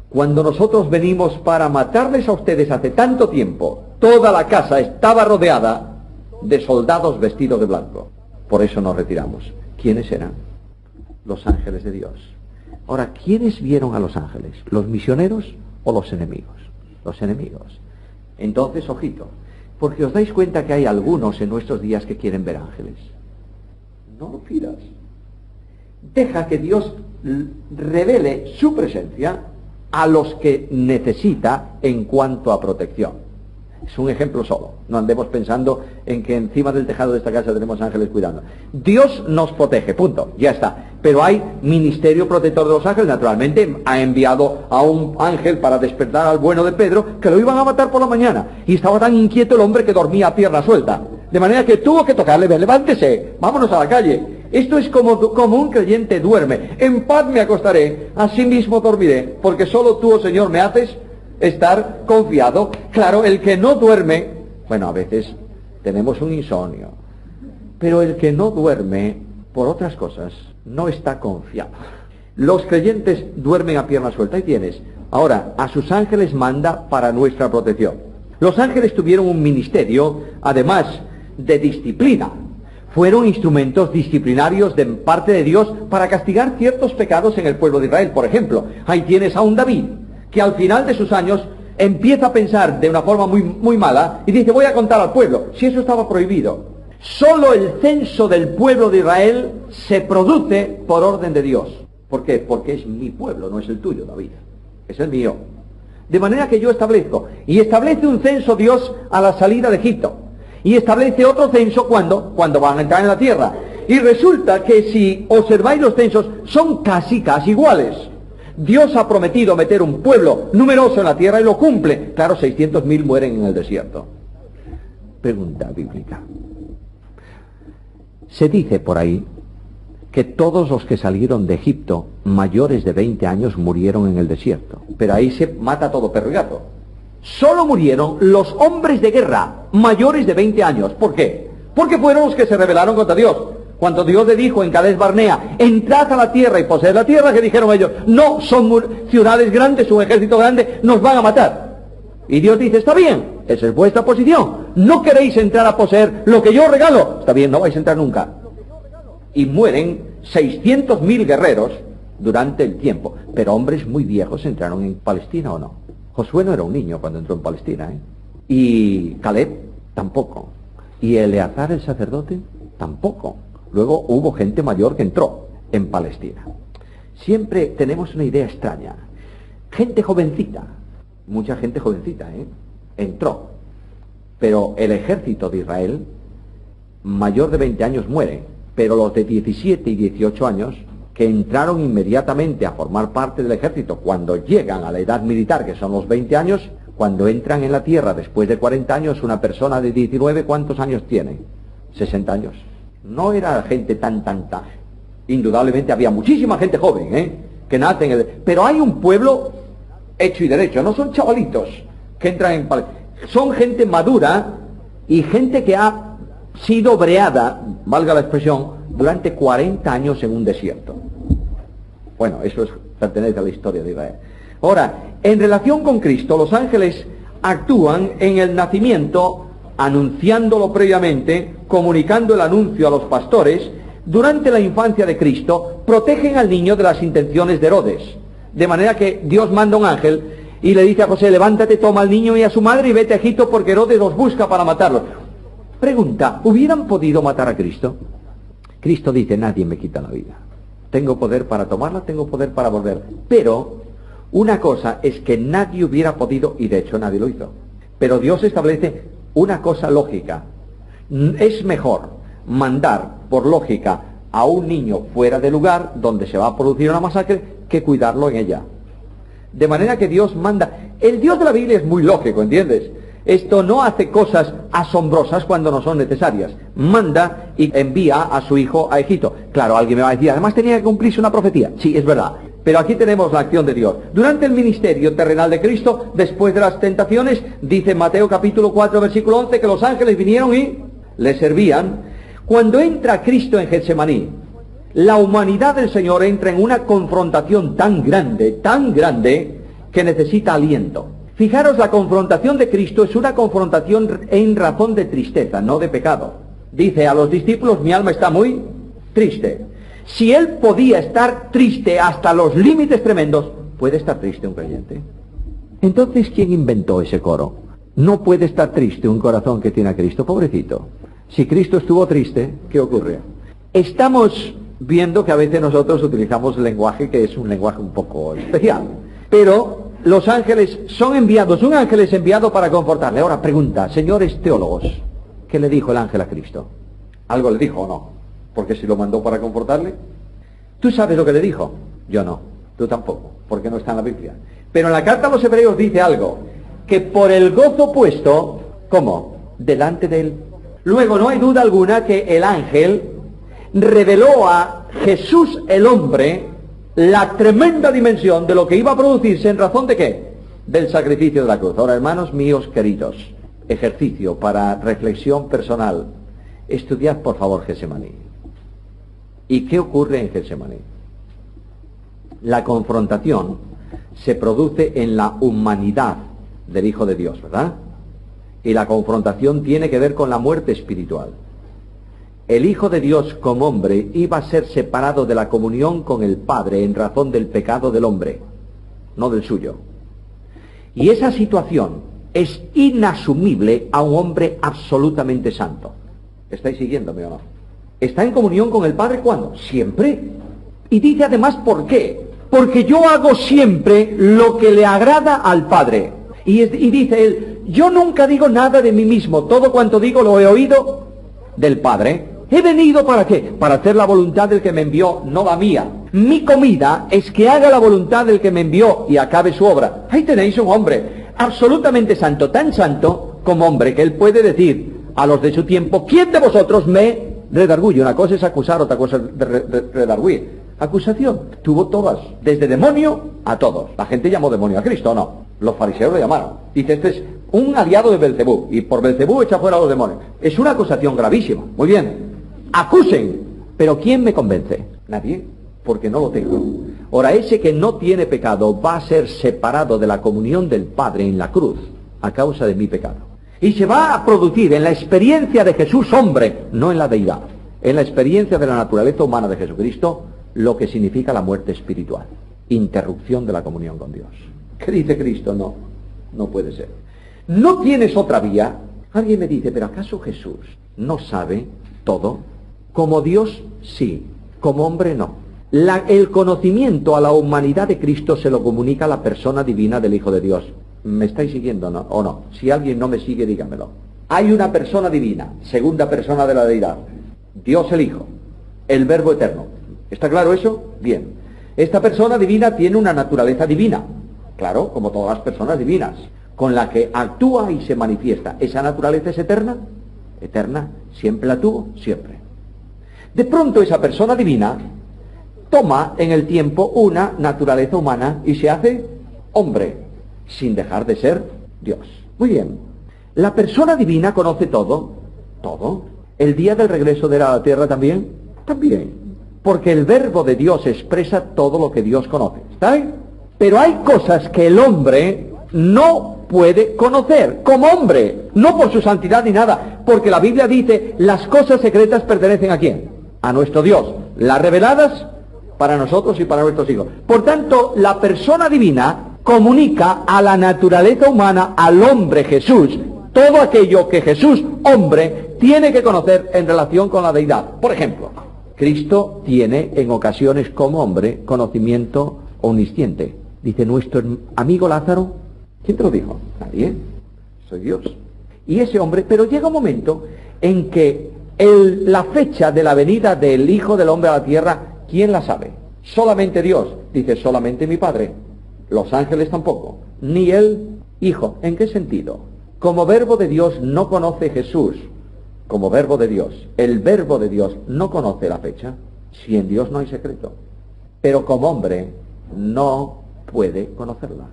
Cuando nosotros venimos para matarles a ustedes hace tanto tiempo, toda la casa estaba rodeada de soldados vestidos de blanco. Por eso nos retiramos. ¿Quiénes eran? Los ángeles de Dios. Ahora, ¿quiénes vieron a los ángeles? ¿Los misioneros o los enemigos? Los enemigos. Entonces, ojito, porque os dais cuenta que hay algunos en nuestros días que quieren ver ángeles. No lo pidas. Deja que Dios revele su presencia a los que necesita en cuanto a protección. Es un ejemplo solo. No andemos pensando en que encima del tejado de esta casa tenemos ángeles cuidando. Dios nos protege, punto, ya está. Pero hay ministerio protector de los ángeles. Naturalmente ha enviado a un ángel para despertar al bueno de Pedro, que lo iban a matar por la mañana. Y estaba tan inquieto el hombre que dormía a pierna suelta. De manera que tuvo que tocarle, levántese, vámonos a la calle. Esto es como un creyente duerme. En paz me acostaré, así mismo dormiré, porque solo tú, oh Señor, me haces estar confiado. Claro, el que no duerme, bueno, a veces tenemos un insomnio, pero el que no duerme por otras cosas no está confiado. Los creyentes duermen a pierna suelta y tienes. Ahora, a sus ángeles manda para nuestra protección. Los ángeles tuvieron un ministerio, además de disciplina. Fueron instrumentos disciplinarios de parte de Dios para castigar ciertos pecados en el pueblo de Israel. Por ejemplo, ahí tienes a un David, que al final de sus años empieza a pensar de una forma muy mala y dice, voy a contar al pueblo, si eso estaba prohibido. Solo el censo del pueblo de Israel se produce por orden de Dios. ¿Por qué? Porque es mi pueblo, no es el tuyo, David, es el mío. De manera que yo establezco, y establece un censo Dios a la salida de Egipto, y establece otro censo cuando van a entrar en la tierra. Y resulta que si observáis los censos, son casi iguales. Dios ha prometido meter un pueblo numeroso en la tierra y lo cumple. Claro, 600.000 mueren en el desierto. Pregunta bíblica. Se dice por ahí que todos los que salieron de Egipto mayores de 20 años murieron en el desierto. Pero ahí se mata todo perro y gato. Solo murieron los hombres de guerra mayores de 20 años. ¿Por qué? Porque fueron los que se rebelaron contra Dios. Cuando Dios le dijo en Cades Barnea, entrad a la tierra y poseed la tierra, que dijeron ellos, no, son ciudades grandes, un ejército grande, nos van a matar. Y Dios dice, está bien, esa es vuestra posición. No queréis entrar a poseer lo que yo regalo. Está bien, no vais a entrar nunca. Y mueren 600.000 guerreros durante el tiempo. Pero hombres muy viejos entraron en Palestina, ¿o no? Josué no era un niño cuando entró en Palestina, ¿eh? Y Caleb tampoco. Y Eleazar el sacerdote tampoco. Luego hubo gente mayor que entró en Palestina. Siempre tenemos una idea extraña. Gente jovencita, mucha gente jovencita, entró. Pero el ejército de Israel, mayor de 20 años, muere. Pero los de 17 y 18 años, que entraron inmediatamente a formar parte del ejército cuando llegan a la edad militar, que son los 20 años, cuando entran en la tierra después de 40 años, una persona de 19, ¿cuántos años tiene? 60 años. No era gente tan. Indudablemente había muchísima gente joven, que nace en el... Pero hay un pueblo hecho y derecho, no son chavalitos que entran en... Son gente madura y gente que ha sido breada, valga la expresión, durante 40 años en un desierto. Bueno, eso pertenece a la historia de Israel. Ahora, en relación con Cristo, los ángeles actúan en el nacimiento, anunciándolo previamente, comunicando el anuncio a los pastores. Durante la infancia de Cristo, protegen al niño de las intenciones de Herodes. De manera que Dios manda un ángel y le dice a José, levántate, toma al niño y a su madre y vete a Egipto porque Herodes los busca para matarlos. Pregunta, ¿hubieran podido matar a Cristo? Cristo dice, nadie me quita la vida. Tengo poder para tomarla, tengo poder para volver. Pero una cosa es que nadie hubiera podido, y de hecho nadie lo hizo. Pero Dios establece una cosa lógica. Es mejor mandar por lógica a un niño fuera de lugar donde se va a producir una masacre que cuidarlo en ella. De manera que Dios manda. El Dios de la Biblia es muy lógico, ¿entiendes? Esto no hace cosas asombrosas cuando no son necesarias. Manda y envía a su hijo a Egipto. Claro, alguien me va a decir, además tenía que cumplirse una profecía. Sí, es verdad. Pero aquí tenemos la acción de Dios. Durante el ministerio terrenal de Cristo, después de las tentaciones, dice Mateo capítulo 4, versículo 11, que los ángeles vinieron y le servían. Cuando entra Cristo en Getsemaní, la humanidad del Señor entra en una confrontación tan grande, que necesita aliento. Fijaros, la confrontación de Cristo es una confrontación en razón de tristeza, no de pecado. Dice a los discípulos, mi alma está muy triste. Si él podía estar triste hasta los límites tremendos, ¿puede estar triste un creyente? Entonces, ¿quién inventó ese coro? No puede estar triste un corazón que tiene a Cristo, pobrecito. Si Cristo estuvo triste, ¿qué ocurre? Estamos viendo que a veces nosotros utilizamos lenguaje que es un lenguaje un poco especial. Pero los ángeles son enviados, un ángel es enviado para confortarle. Ahora pregunta, señores teólogos, ¿qué le dijo el ángel a Cristo? ¿Algo le dijo o no? Porque si lo mandó para confortarle. ¿Tú sabes lo que le dijo? Yo no, tú tampoco, porque no está en la Biblia. Pero en la carta a los hebreos dice algo, que por el gozo puesto, ¿cómo? Delante de él. Luego no hay duda alguna que el ángel reveló a Jesús el hombre la tremenda dimensión de lo que iba a producirse en razón de ¿qué? Del sacrificio de la cruz. Ahora, hermanos míos queridos, ejercicio para reflexión personal. Estudiad, por favor, Getsemaní. ¿Y qué ocurre en Getsemaní? La confrontación se produce en la humanidad del Hijo de Dios, ¿verdad? Y la confrontación tiene que ver con la muerte espiritual. El Hijo de Dios como hombre iba a ser separado de la comunión con el Padre en razón del pecado del hombre, no del suyo. Y esa situación es inasumible a un hombre absolutamente santo. ¿Estáis siguiéndome o no? ¿Está en comunión con el Padre cuándo? Siempre. Y dice además ¿por qué? Porque yo hago siempre lo que le agrada al Padre. Y dice él, yo nunca digo nada de mí mismo, todo cuanto digo lo he oído del Padre. ¿He venido para qué? Para hacer la voluntad del que me envió, no la mía. Mi comida es que haga la voluntad del que me envió y acabe su obra. Ahí tenéis un hombre absolutamente santo, tan santo como hombre, que él puede decir a los de su tiempo, ¿quién de vosotros me redarguye? Una cosa es acusar, otra cosa es redarguir. Acusación, tuvo todas, desde demonio a todos. La gente llamó demonio a Cristo, ¿o no? Los fariseos lo llamaron. Dice, este es un aliado de Belcebú, y por Belcebú echa fuera a los demonios. Es una acusación gravísima. Muy bien, acusen, pero ¿quién me convence? Nadie, porque no lo tengo. Ahora, ese que no tiene pecado va a ser separado de la comunión del Padre en la cruz a causa de mi pecado. Y se va a producir en la experiencia de Jesús hombre, no en la deidad, en la experiencia de la naturaleza humana de Jesucristo, lo que significa la muerte espiritual, interrupción de la comunión con Dios. ¿Qué dice Cristo? No, no puede ser. ¿No tienes otra vía? Alguien me dice, ¿pero acaso Jesús no sabe todo? Como Dios, sí. Como hombre, no. El conocimiento a la humanidad de Cristo se lo comunica a la persona divina del Hijo de Dios. ¿Me estáis siguiendo o no? Si alguien no me sigue, dígamelo. Hay una persona divina, segunda persona de la deidad. Dios el Hijo, el Verbo eterno. ¿Está claro eso? Bien. Esta persona divina tiene una naturaleza divina. Claro, como todas las personas divinas, con la que actúa y se manifiesta. ¿Esa naturaleza es eterna? Eterna. ¿Siempre la tuvo? Siempre. De pronto esa persona divina toma en el tiempo una naturaleza humana y se hace hombre, sin dejar de ser Dios. Muy bien. La persona divina conoce todo. ¿Todo? ¿El día del regreso de la tierra también? También. Porque el verbo de Dios expresa todo lo que Dios conoce. ¿Está bien? Pero hay cosas que el hombre no puede conocer como hombre, no por su santidad ni nada, porque la Biblia dice, las cosas secretas pertenecen ¿a quién? A nuestro Dios. Las reveladas para nosotros y para nuestros hijos. Por tanto, la persona divina comunica a la naturaleza humana, al hombre Jesús, todo aquello que Jesús, hombre, tiene que conocer en relación con la deidad. Por ejemplo, Cristo tiene en ocasiones como hombre conocimiento omnisciente. Dice nuestro amigo Lázaro, ¿quién te lo dijo? Nadie, soy Dios. Y ese hombre, pero llega un momento en que la fecha de la venida del Hijo del Hombre a la tierra, ¿quién la sabe? Solamente Dios. Dice, solamente mi Padre. Los ángeles tampoco. Ni el Hijo. ¿En qué sentido? Como verbo de Dios no conoce Jesús. Como verbo de Dios. El verbo de Dios no conoce la fecha. Si en Dios no hay secreto. Pero como hombre no puede conocerla.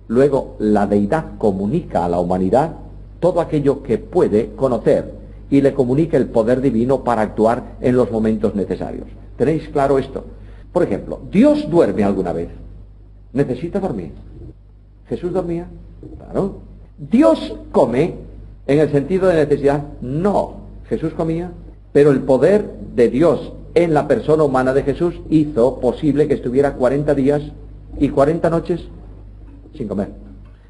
Luego, la deidad comunica a la humanidad todo aquello que puede conocer y le comunica el poder divino para actuar en los momentos necesarios. ¿Tenéis claro esto? Por ejemplo, ¿Dios duerme alguna vez? ¿Necesita dormir? ¿Jesús dormía? Claro. ¿Dios come en el sentido de necesidad? No. ¿Jesús comía? Pero el poder de Dios en la persona humana de Jesús hizo posible que estuviera 40 días y 40 noches sin comer.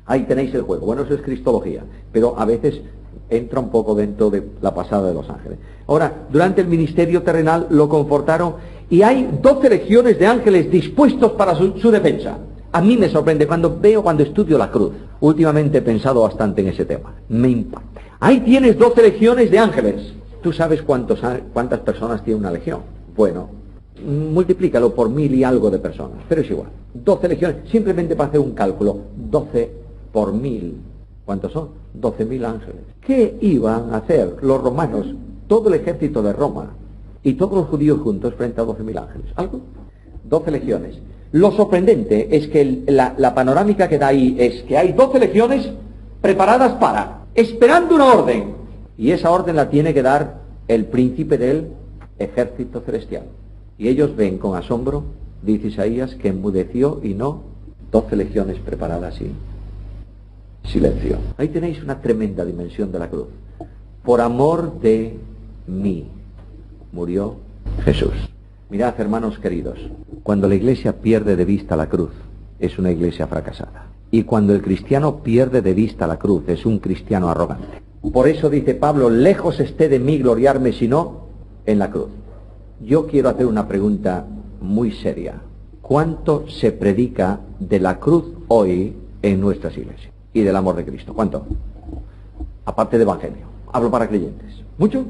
Ahí tenéis el juego. Bueno, eso es cristología, pero a veces entra un poco dentro de la pasada de los ángeles. Ahora, durante el ministerio terrenal lo confortaron y hay 12 legiones de ángeles dispuestos para su defensa. A mí me sorprende cuando estudio la cruz. Últimamente he pensado bastante en ese tema. Me impacta. Ahí tienes 12 legiones de ángeles. ¿Tú sabes cuántas personas tiene una legión? Bueno, multiplícalo por 1000 y algo de personas, pero es igual. 12 legiones, simplemente para hacer un cálculo. 12 por 1000. ¿Cuántos son? 12.000 ángeles. ¿Qué iban a hacer los romanos, todo el ejército de Roma y todos los judíos juntos frente a 12.000 ángeles? ¿Algo? 12 legiones. Lo sorprendente es que la panorámica que da ahí es que hay 12 legiones preparadas esperando una orden. Y esa orden la tiene que dar el príncipe del ejército celestial. Y ellos ven con asombro, dice Isaías, que enmudeció y no 12 legiones preparadas y silencio. Ahí tenéis una tremenda dimensión de la cruz. Por amor de mí murió Jesús. Mirad, hermanos queridos, cuando la iglesia pierde de vista la cruz, es una iglesia fracasada. Y cuando el cristiano pierde de vista la cruz, es un cristiano arrogante. Por eso dice Pablo, lejos esté de mí gloriarme, sino en la cruz. Yo quiero hacer una pregunta muy seria. ¿Cuánto se predica de la cruz hoy en nuestras iglesias? Y del amor de Cristo. ¿Cuánto? Aparte de evangelio. Hablo para creyentes. ¿Mucho?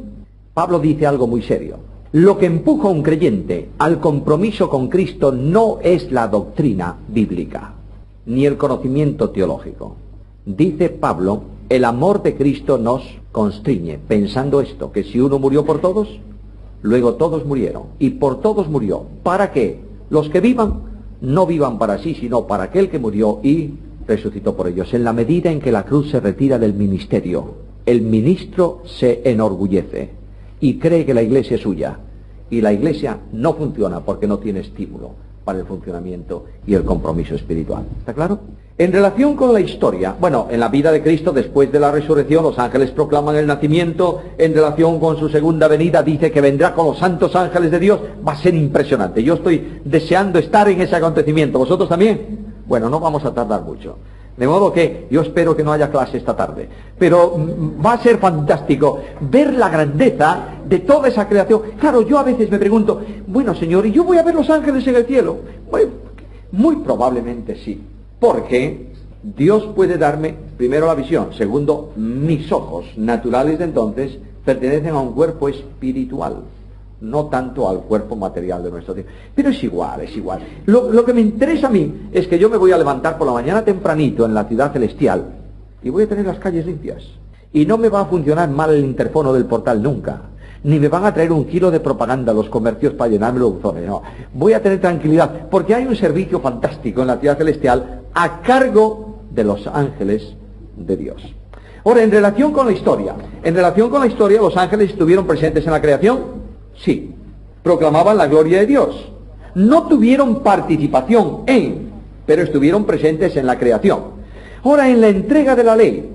Pablo dice algo muy serio. Lo que empuja a un creyente al compromiso con Cristo no es la doctrina bíblica, ni el conocimiento teológico. Dice Pablo, el amor de Cristo nos constriñe, pensando esto, que si uno murió por todos, luego todos murieron, y por todos murió. ¿Para qué? Los que vivan, no vivan para sí, sino para aquel que murió y resucitó por ellos. En la medida en que la cruz se retira del ministerio, el ministro se enorgullece y cree que la iglesia es suya, y la iglesia no funciona porque no tiene estímulo para el funcionamiento y el compromiso espiritual. ¿Está claro? En relación con la historia, bueno, en la vida de Cristo después de la resurrección, los ángeles proclaman el nacimiento. En relación con su segunda venida, dice que vendrá con los santos ángeles de Dios. Va a ser impresionante. Yo estoy deseando estar en ese acontecimiento. ¿Vosotros también? Bueno, no vamos a tardar mucho. De modo que yo espero que no haya clase esta tarde. Pero va a ser fantástico ver la grandeza de toda esa creación. Claro, yo a veces me pregunto, bueno, Señor, ¿y yo voy a ver los ángeles en el cielo? Bueno, muy probablemente sí. Porque Dios puede darme, primero, la visión. Segundo, mis ojos naturales de entonces pertenecen a un cuerpo espiritual, no tanto al cuerpo material de nuestro tiempo. Pero es igual, es igual. Lo que me interesa a mí es que yo me voy a levantar por la mañana tempranito en la ciudad celestial y voy a tener las calles limpias. Y no me va a funcionar mal el interfono del portal nunca. Ni me van a traer 1 kilo de propaganda los comercios para llenarme los buzones. No, voy a tener tranquilidad porque hay un servicio fantástico en la ciudad celestial a cargo de los ángeles de Dios. Ahora, en relación con la historia, los ángeles estuvieron presentes en la creación. Sí, proclamaban la gloria de Dios. No tuvieron participación pero estuvieron presentes en la creación. Ahora, en la entrega de la ley,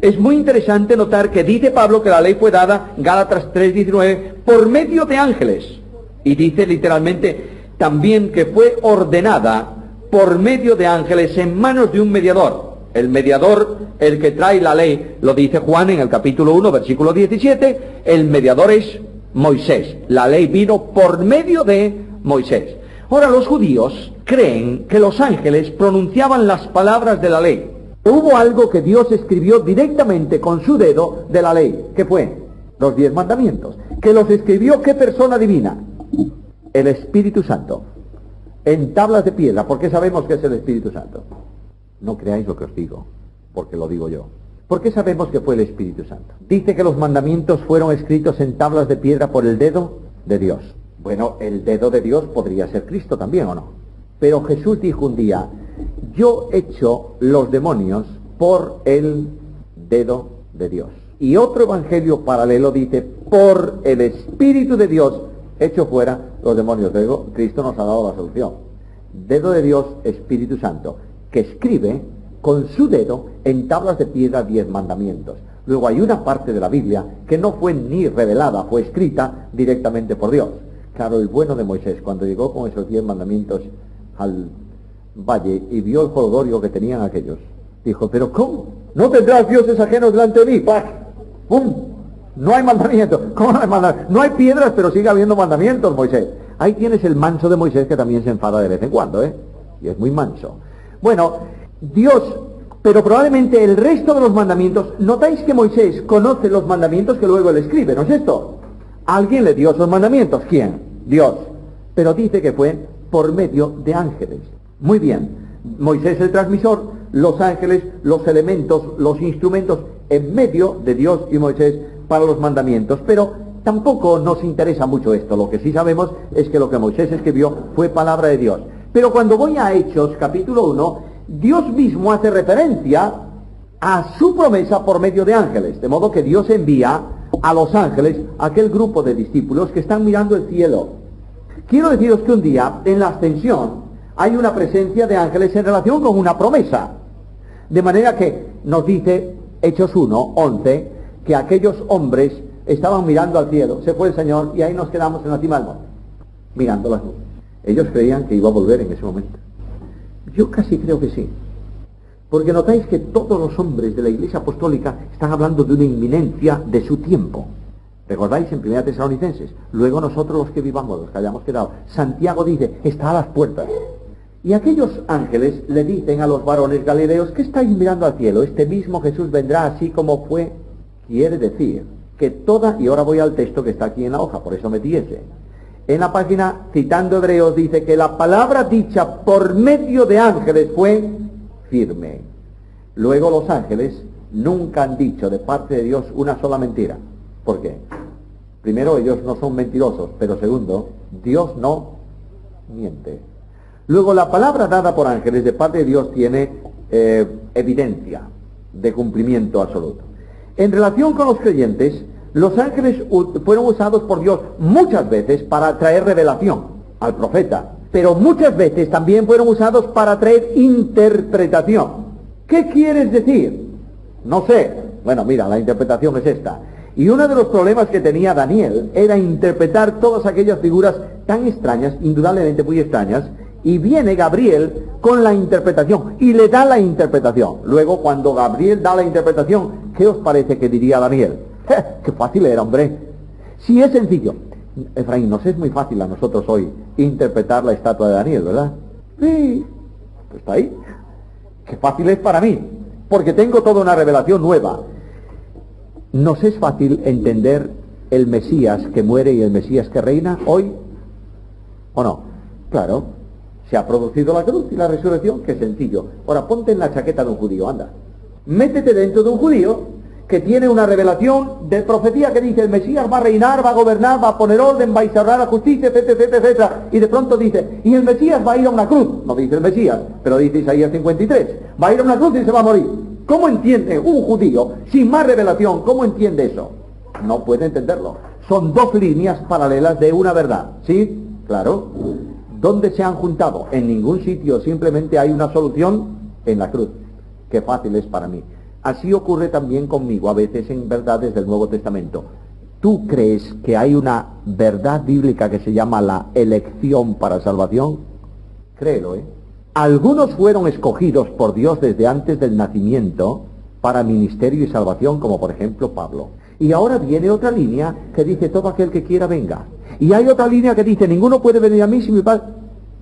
es muy interesante notar que dice Pablo que la ley fue dada, Gálatas 3:19, por medio de ángeles. Y dice literalmente también que fue ordenada por medio de ángeles en manos de un mediador. El mediador, el que trae la ley, lo dice Juan en el capítulo 1, versículo 17, el mediador es Moisés. La ley vino por medio de Moisés. Ahora, los judíos creen que los ángeles pronunciaban las palabras de la ley. Hubo algo que Dios escribió directamente con su dedo de la ley. ¿Qué fue? Los 10 mandamientos. ¿Que los escribió qué persona divina? El Espíritu Santo. En tablas de piedra. ¿Por qué sabemos que es el Espíritu Santo? No creáis lo que os digo, porque lo digo yo. ¿Por qué sabemos que fue el Espíritu Santo? Dice que los mandamientos fueron escritos en tablas de piedra por el dedo de Dios. Bueno, el dedo de Dios podría ser Cristo también, ¿o no? Pero Jesús dijo un día, yo echo los demonios por el dedo de Dios. Y otro evangelio paralelo dice, por el Espíritu de Dios echo fuera los demonios. Luego, Cristo nos ha dado la solución. Dedo de Dios, Espíritu Santo, que escribe con su dedo en tablas de piedra 10 mandamientos. Luego hay una parte de la Biblia que no fue ni revelada, fue escrita directamente por Dios. Claro, el bueno de Moisés, cuando llegó con esos 10 mandamientos al valle y vio el jolgorio que tenían aquellos, dijo, pero ¿cómo? ¿No tendrás dioses ajenos delante de mí? ¡Pac! ¡Pum! No hay mandamientos. ¿Cómo no hay mandamientos? No hay piedras, pero sigue habiendo mandamientos, Moisés. Ahí tienes el manso de Moisés, que también se enfada de vez en cuando, y es muy manso. Bueno, Dios, pero probablemente el resto de los mandamientos, notáis que Moisés conoce los mandamientos que luego él escribe, ¿no es esto? Alguien le dio esos mandamientos. ¿Quién? Dios. Pero dice que fue por medio de ángeles. Muy bien. Moisés el transmisor, los ángeles, los elementos, los instrumentos en medio de Dios y Moisés para los mandamientos. Pero tampoco nos interesa mucho esto. Lo que sí sabemos es que lo que Moisés escribió fue palabra de Dios. Pero cuando voy a Hechos capítulo 1, Dios mismo hace referencia a su promesa por medio de ángeles. De modo que Dios envía a los ángeles, aquel grupo de discípulos que están mirando el cielo. Quiero deciros que un día, en la ascensión, hay una presencia de ángeles en relación con una promesa. De manera que nos dice Hechos 1, 11, que aquellos hombres estaban mirando al cielo. Se fue el Señor y ahí nos quedamos en la cima del monte, mirando las nubes. Ellos creían que iba a volver en ese momento. Yo casi creo que sí. Porque notáis que todos los hombres de la Iglesia Apostólica están hablando de una inminencia de su tiempo. ¿Recordáis en 1 Tesalonicenses? Luego nosotros los que vivamos, los que hayamos quedado. Santiago dice, está a las puertas. Y aquellos ángeles le dicen a los varones galileos, ¿qué estáis mirando al cielo? Este mismo Jesús vendrá así como fue. Quiere decir que toda, y ahora voy al texto que está aquí en la hoja, por eso metí ese. En la página, citando Hebreos, dice que la palabra dicha por medio de ángeles fue firme. Luego los ángeles nunca han dicho de parte de Dios una sola mentira. ¿Por qué? Primero, ellos no son mentirosos, pero segundo, Dios no miente. Luego, la palabra dada por ángeles de parte de Dios tiene evidencia de cumplimiento absoluto. En relación con los creyentes, los ángeles fueron usados por Dios muchas veces para traer revelación al profeta, pero muchas veces también fueron usados para traer interpretación. ¿Qué quieres decir? No sé. Bueno, mira, la interpretación es esta. Y uno de los problemas que tenía Daniel era interpretar todas aquellas figuras tan extrañas, indudablemente muy extrañas, y viene Gabriel con la interpretación, y le da la interpretación. Luego, cuando Gabriel da la interpretación, ¿qué os parece que diría Daniel? ¡Qué fácil era, hombre! Sí, es sencillo. Efraín, nos es muy fácil a nosotros hoy interpretar la estatua de Daniel, ¿verdad? Sí, pues está ahí. ¡Qué fácil es para mí! Porque tengo toda una revelación nueva. ¿Nos es fácil entender el Mesías que muere y el Mesías que reina hoy? ¿O no? Claro, se ha producido la cruz y la resurrección, qué sencillo. Ahora, ponte en la chaqueta de un judío, anda. Métete dentro de un judío que tiene una revelación de profecía que dice el Mesías va a reinar, va a gobernar, va a poner orden, va a instaurar la justicia, etcétera, etcétera, etcétera. Y de pronto dice, y el Mesías va a ir a una cruz. No dice el Mesías, pero dice Isaías 53. Va a ir a una cruz y se va a morir. ¿Cómo entiende un judío, sin más revelación, cómo entiende eso? No puede entenderlo. Son dos líneas paralelas de una verdad, ¿sí? Claro. ¿Dónde se han juntado? En ningún sitio, simplemente hay una solución en la cruz. Qué fácil es para mí. Así ocurre también conmigo a veces en verdades del Nuevo Testamento. ¿Tú crees que hay una verdad bíblica que se llama la elección para salvación? Créelo, Algunos fueron escogidos por Dios desde antes del nacimiento para ministerio y salvación, como por ejemplo Pablo. Y ahora viene otra línea que dice todo aquel que quiera venga. Y hay otra línea que dice ninguno puede venir a mí si mi padre...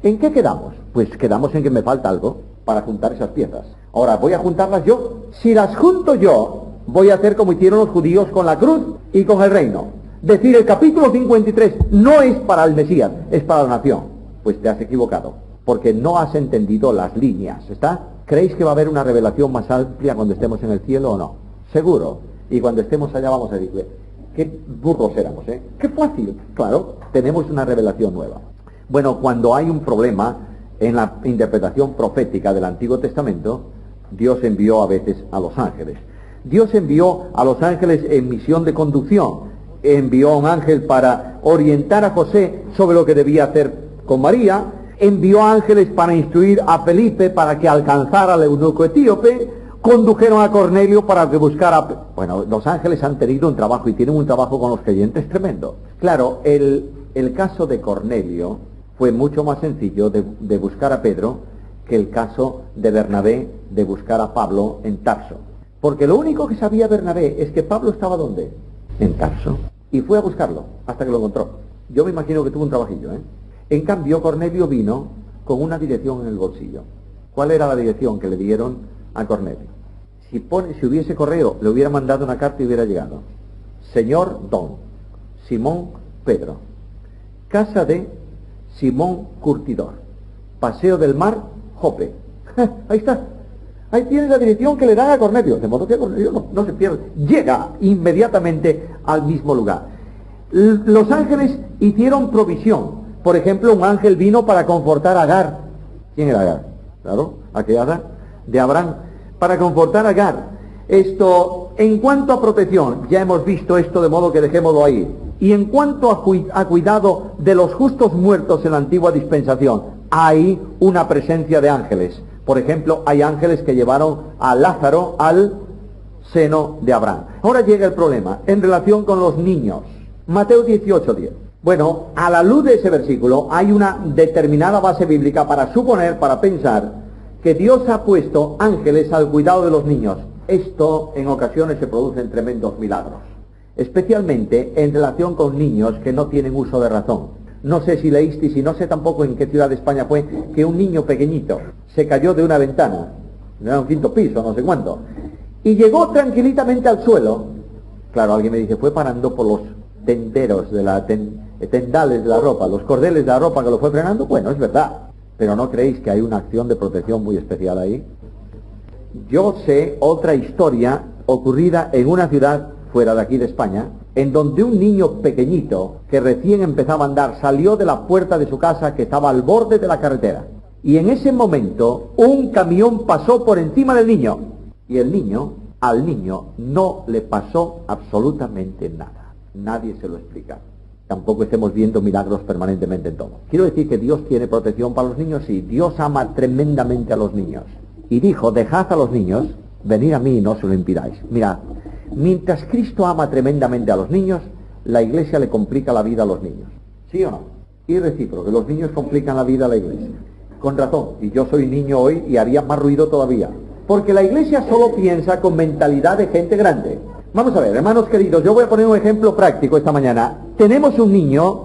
¿En qué quedamos? Pues quedamos en que me falta algo para juntar esas piezas. Ahora, ¿voy a juntarlas yo? Si las junto yo, voy a hacer como hicieron los judíos con la cruz y con el reino. Decir, el capítulo 53 no es para el Mesías, es para la nación. Pues te has equivocado, porque no has entendido las líneas, ¿está? ¿Creéis que va a haber una revelación más amplia cuando estemos en el cielo o no? Seguro. Y cuando estemos allá vamos a decir, qué burros éramos, ¿eh? Qué fácil. Claro, tenemos una revelación nueva. Bueno, cuando hay un problema en la interpretación profética del Antiguo Testamento, Dios envió a veces a los ángeles. Dios envió a los ángeles en misión de conducción. Envió a un ángel para orientar a José sobre lo que debía hacer con María. Envió ángeles para instruir a Felipe para que alcanzara al eunuco etíope. Condujeron a Cornelio para que buscara... Bueno, los ángeles han tenido un trabajo y tienen un trabajo con los creyentes tremendo. Claro, el caso de Cornelio fue mucho más sencillo de buscar a Pedro que el caso de Bernabé de buscar a Pablo en Tarso. Porque lo único que sabía Bernabé es que Pablo estaba ¿dónde? En Tarso. Y fue a buscarlo hasta que lo encontró. Yo me imagino que tuvo un trabajillo, ¿eh? En cambio, Cornelio vino con una dirección en el bolsillo. ¿Cuál era la dirección que le dieron a Cornelio? Si hubiese correo, le hubiera mandado una carta y hubiera llegado. Señor Don, Simón Pedro, casa de Simón Curtidor, Paseo del Mar, Jope. Ahí está. Ahí tienes la dirección que le dan a Cornelio. De modo que Cornelio no se pierde. Llega inmediatamente al mismo lugar. Los ángeles hicieron provisión. Por ejemplo, un ángel vino para confortar a Agar. ¿Quién era Agar? Claro, aquella Agar de Abraham. Para confortar a Agar. Esto, en cuanto a protección, ya hemos visto esto, de modo que dejémoslo ahí. Y en cuanto a cuidado de los justos muertos en la antigua dispensación, hay una presencia de ángeles. Por ejemplo, hay ángeles que llevaron a Lázaro al seno de Abraham. Ahora llega el problema en relación con los niños. Mateo 18:10. Bueno, a la luz de ese versículo hay una determinada base bíblica para suponer, para pensar que Dios ha puesto ángeles al cuidado de los niños. Esto en ocasiones se producen tremendos milagros, especialmente en relación con niños que no tienen uso de razón. No sé si leísteis, y no sé tampoco en qué ciudad de España fue, que un niño pequeñito se cayó de una ventana, era un quinto piso, no sé cuánto, y llegó tranquilitamente al suelo. Claro, alguien me dice, fue parando por los tenderos de la tendales de la ropa, los cordeles de la ropa que lo fue frenando. Bueno, es verdad, pero ¿no creéis que hay una acción de protección muy especial ahí? Yo sé otra historia ocurrida en una ciudad fuera de aquí de España, en donde un niño pequeñito que recién empezaba a andar salió de la puerta de su casa que estaba al borde de la carretera, y en ese momento un camión pasó por encima del niño, y al niño no le pasó absolutamente nada. Nadie se lo explica. Tampoco estemos viendo milagros permanentemente en todo. Quiero decir que Dios tiene protección para los niños. Sí, Dios ama tremendamente a los niños, y dijo, dejad a los niños, venid a mí y no se lo impidáis. Mirad, mientras Cristo ama tremendamente a los niños, la Iglesia le complica la vida a los niños. ¿Sí o no? Y recíproco, que los niños complican la vida a la Iglesia. Con razón, y yo soy niño hoy y haría más ruido todavía. Porque la Iglesia solo piensa con mentalidad de gente grande. Vamos a ver, hermanos queridos, yo voy a poner un ejemplo práctico esta mañana. Tenemos un niño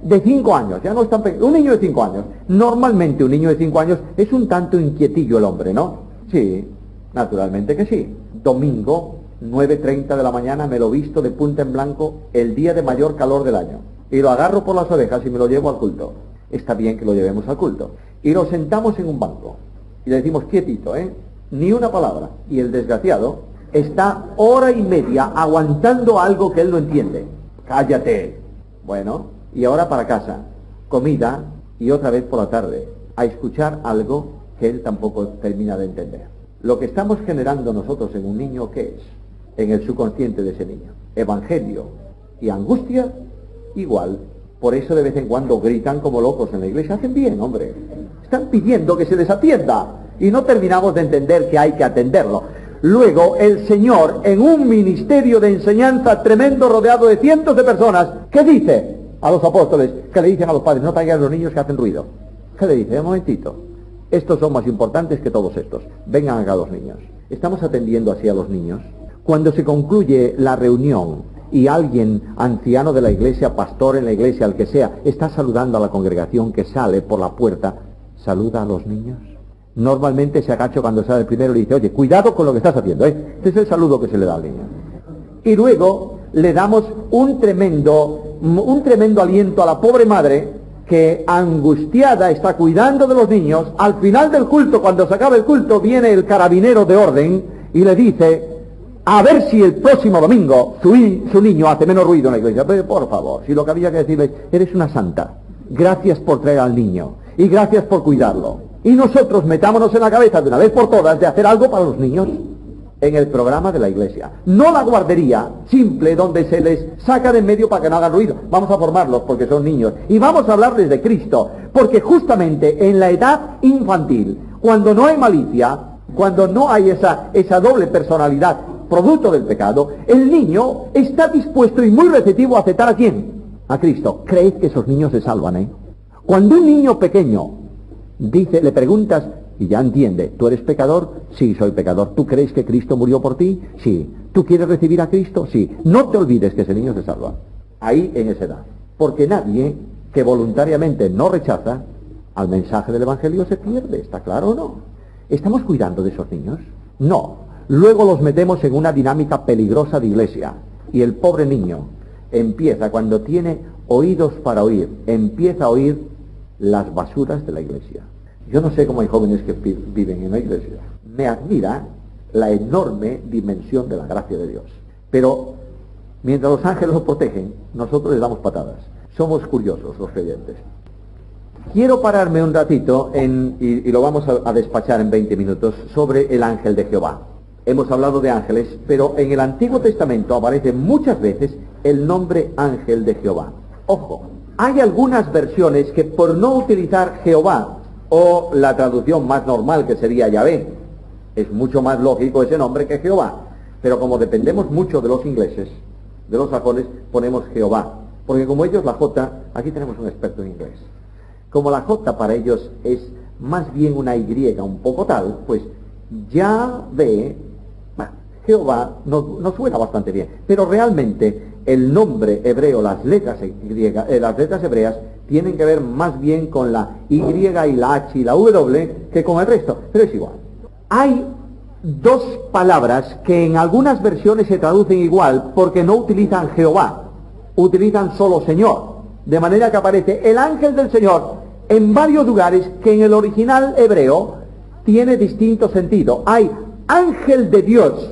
de 5 años, ya no es tan pequeño, un niño de 5 años. Normalmente un niño de 5 años es un tanto inquietillo el hombre, ¿no? Sí, naturalmente que sí. Domingo, 9:30 de la mañana, me lo visto de punta en blanco, el día de mayor calor del año, y lo agarro por las orejas y me lo llevo al culto. Está bien que lo llevemos al culto. Y lo sentamos en un banco y le decimos, quietito, ni una palabra. Y el desgraciado está hora y media aguantando algo que él no entiende. Cállate. Bueno, y ahora para casa, comida, y otra vez por la tarde a escuchar algo que él tampoco termina de entender. Lo que estamos generando nosotros en un niño, ¿qué es? En el subconsciente de ese niño. Evangelio y angustia, igual. Por eso de vez en cuando gritan como locos en la iglesia. Hacen bien, hombre. Están pidiendo que se les atienda. Y no terminamos de entender que hay que atenderlo. Luego, el Señor, en un ministerio de enseñanza tremendo, rodeado de cientos de personas, ¿qué dice a los apóstoles? Que le dicen a los padres, no traigan a los niños que hacen ruido. ¿Qué le dice? Un momentito. Estos son más importantes que todos estos. Vengan acá los niños. ¿Estamos atendiendo así a los niños? Cuando se concluye la reunión y alguien, anciano de la iglesia, pastor en la iglesia, al que sea, está saludando a la congregación que sale por la puerta, ¿saluda a los niños? Normalmente se agacha cuando sale el primero y le dice, oye, cuidado con lo que estás haciendo, ¿eh? Este es el saludo que se le da al niño. Y luego le damos un tremendo aliento a la pobre madre que, angustiada, está cuidando de los niños. Al final del culto, cuando se acaba el culto, viene el carabinero de orden y le dice, a ver si el próximo domingo su niño hace menos ruido en la iglesia. Pero por favor, si lo que había que decirle, eres una santa, gracias por traer al niño y gracias por cuidarlo. Y nosotros metámonos en la cabeza de una vez por todas de hacer algo para los niños en el programa de la iglesia. No la guardería simple donde se les saca de en medio para que no hagan ruido. Vamos a formarlos porque son niños. Y vamos a hablarles de Cristo. Porque justamente en la edad infantil, cuando no hay malicia, cuando no hay esa doble personalidad producto del pecado, el niño está dispuesto y muy receptivo a aceptar ¿a quién? A Cristo. Creed que esos niños se salvan, ¿eh? Cuando un niño pequeño dice, le preguntas y ya entiende, ¿tú eres pecador? Sí, soy pecador. ¿Tú crees que Cristo murió por ti? Sí. ¿Tú quieres recibir a Cristo? Sí. No te olvides que ese niño se salva. Ahí en esa edad. Porque nadie que voluntariamente no rechaza al mensaje del Evangelio se pierde. ¿Está claro o no? ¿Estamos cuidando de esos niños? No. Luego los metemos en una dinámica peligrosa de iglesia. Y el pobre niño empieza, cuando tiene oídos para oír, empieza a oír las basuras de la iglesia. Yo no sé cómo hay jóvenes que viven en la iglesia. Me admira la enorme dimensión de la gracia de Dios. Pero mientras los ángeles los protegen, nosotros les damos patadas. Somos curiosos los creyentes. Quiero pararme un ratito y lo vamos a despachar en 20 minutos sobre el ángel de Jehová. Hemos hablado de ángeles, pero en el Antiguo Testamento aparece muchas veces el nombre ángel de Jehová. Ojo, hay algunas versiones que por no utilizar Jehová, o la traducción más normal que sería Yahvé, es mucho más lógico ese nombre que Jehová, pero como dependemos mucho de los ingleses, de los sajones, ponemos Jehová, porque como ellos la J, aquí tenemos un experto en inglés, como la J para ellos es más bien una Y un poco tal, pues Yahvé, Jehová nos suena bastante bien, pero realmente el nombre hebreo, las letras hebreas tienen que ver más bien con la Y y la H y la W que con el resto, pero es igual. Hay dos palabras que en algunas versiones se traducen igual porque no utilizan Jehová, utilizan solo Señor, de manera que aparece el ángel del Señor en varios lugares que en el original hebreo tiene distinto sentido. Hay ángel de Dios,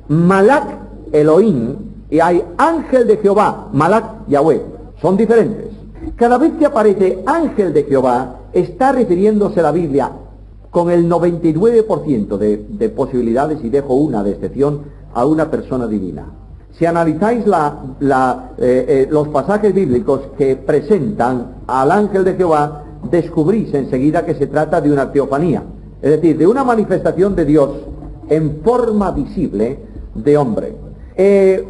Malak Elohim, y hay ángel de Jehová, Malak Yahweh. Son diferentes. Cada vez que aparece ángel de Jehová, está refiriéndose la Biblia con el 99% de posibilidades, y dejo una de excepción, a una persona divina. Si analizáis los pasajes bíblicos que presentan al ángel de Jehová, descubrís enseguida que se trata de una teofanía, es decir, de una manifestación de Dios en forma visible de hombre.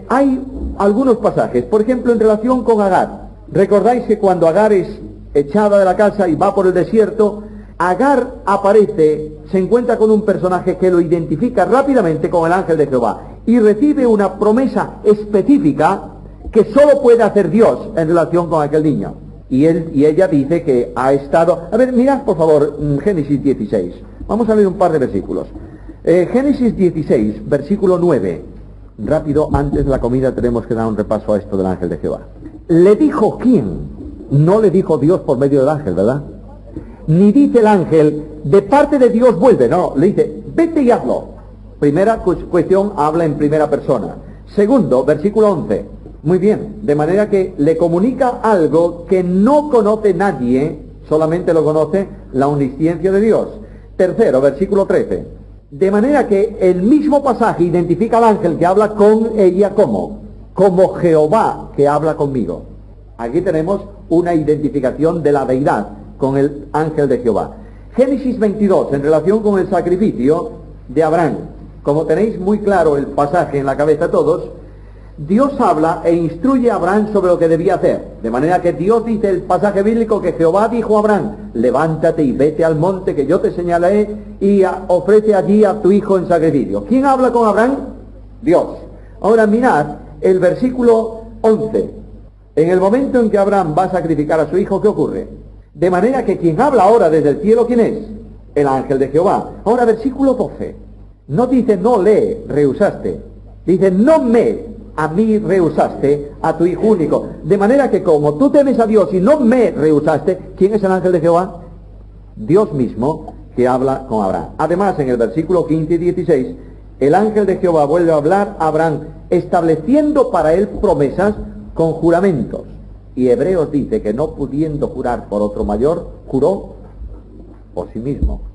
Hay algunos pasajes, por ejemplo, en relación con Agar. Recordáis que cuando Agar es echada de la casa y va por el desierto, Agar aparece, se encuentra con un personaje que lo identifica rápidamente con el ángel de Jehová y recibe una promesa específica que solo puede hacer Dios en relación con aquel niño. Y ella dice que ha estado... A ver, mirad por favor Génesis 16. Vamos a leer un par de versículos. Génesis 16, versículo 9. Rápido, antes de la comida tenemos que dar un repaso a esto del ángel de Jehová. ¿Le dijo quién? No le dijo Dios por medio del ángel, ¿verdad? Ni dice el ángel, de parte de Dios vuelve, no, le dice, vete y hazlo. Primera cuestión, habla en primera persona. Segundo, versículo 11, muy bien, de manera que le comunica algo que no conoce nadie, solamente lo conoce la omnisciencia de Dios. Tercero, versículo 13, de manera que el mismo pasaje identifica al ángel que habla con ella como Jehová que habla conmigo. Aquí tenemos una identificación de la deidad con el ángel de Jehová. Génesis 22, en relación con el sacrificio de Abraham. Como tenéis muy claro el pasaje en la cabeza todos, Dios habla e instruye a Abraham sobre lo que debía hacer. De manera que Dios dice el pasaje bíblico que Jehová dijo a Abraham, levántate y vete al monte que yo te señalaré y ofrece allí a tu hijo en sacrificio. ¿Quién habla con Abraham? Dios. Ahora mirad el versículo 11. En el momento en que Abraham va a sacrificar a su hijo, ¿qué ocurre? De manera que quien habla ahora desde el cielo, ¿quién es? El ángel de Jehová. Ahora versículo 12. No dice no le rehusaste. Dice no a mí rehusaste a tu hijo único. De manera que como tú temes a Dios y no me rehusaste, ¿quién es el ángel de Jehová? Dios mismo que habla con Abraham. Además, en el versículo 15 y 16, el ángel de Jehová vuelve a hablar a Abraham, estableciendo para él promesas con juramentos. Y Hebreos dice que no pudiendo jurar por otro mayor, juró por sí mismo.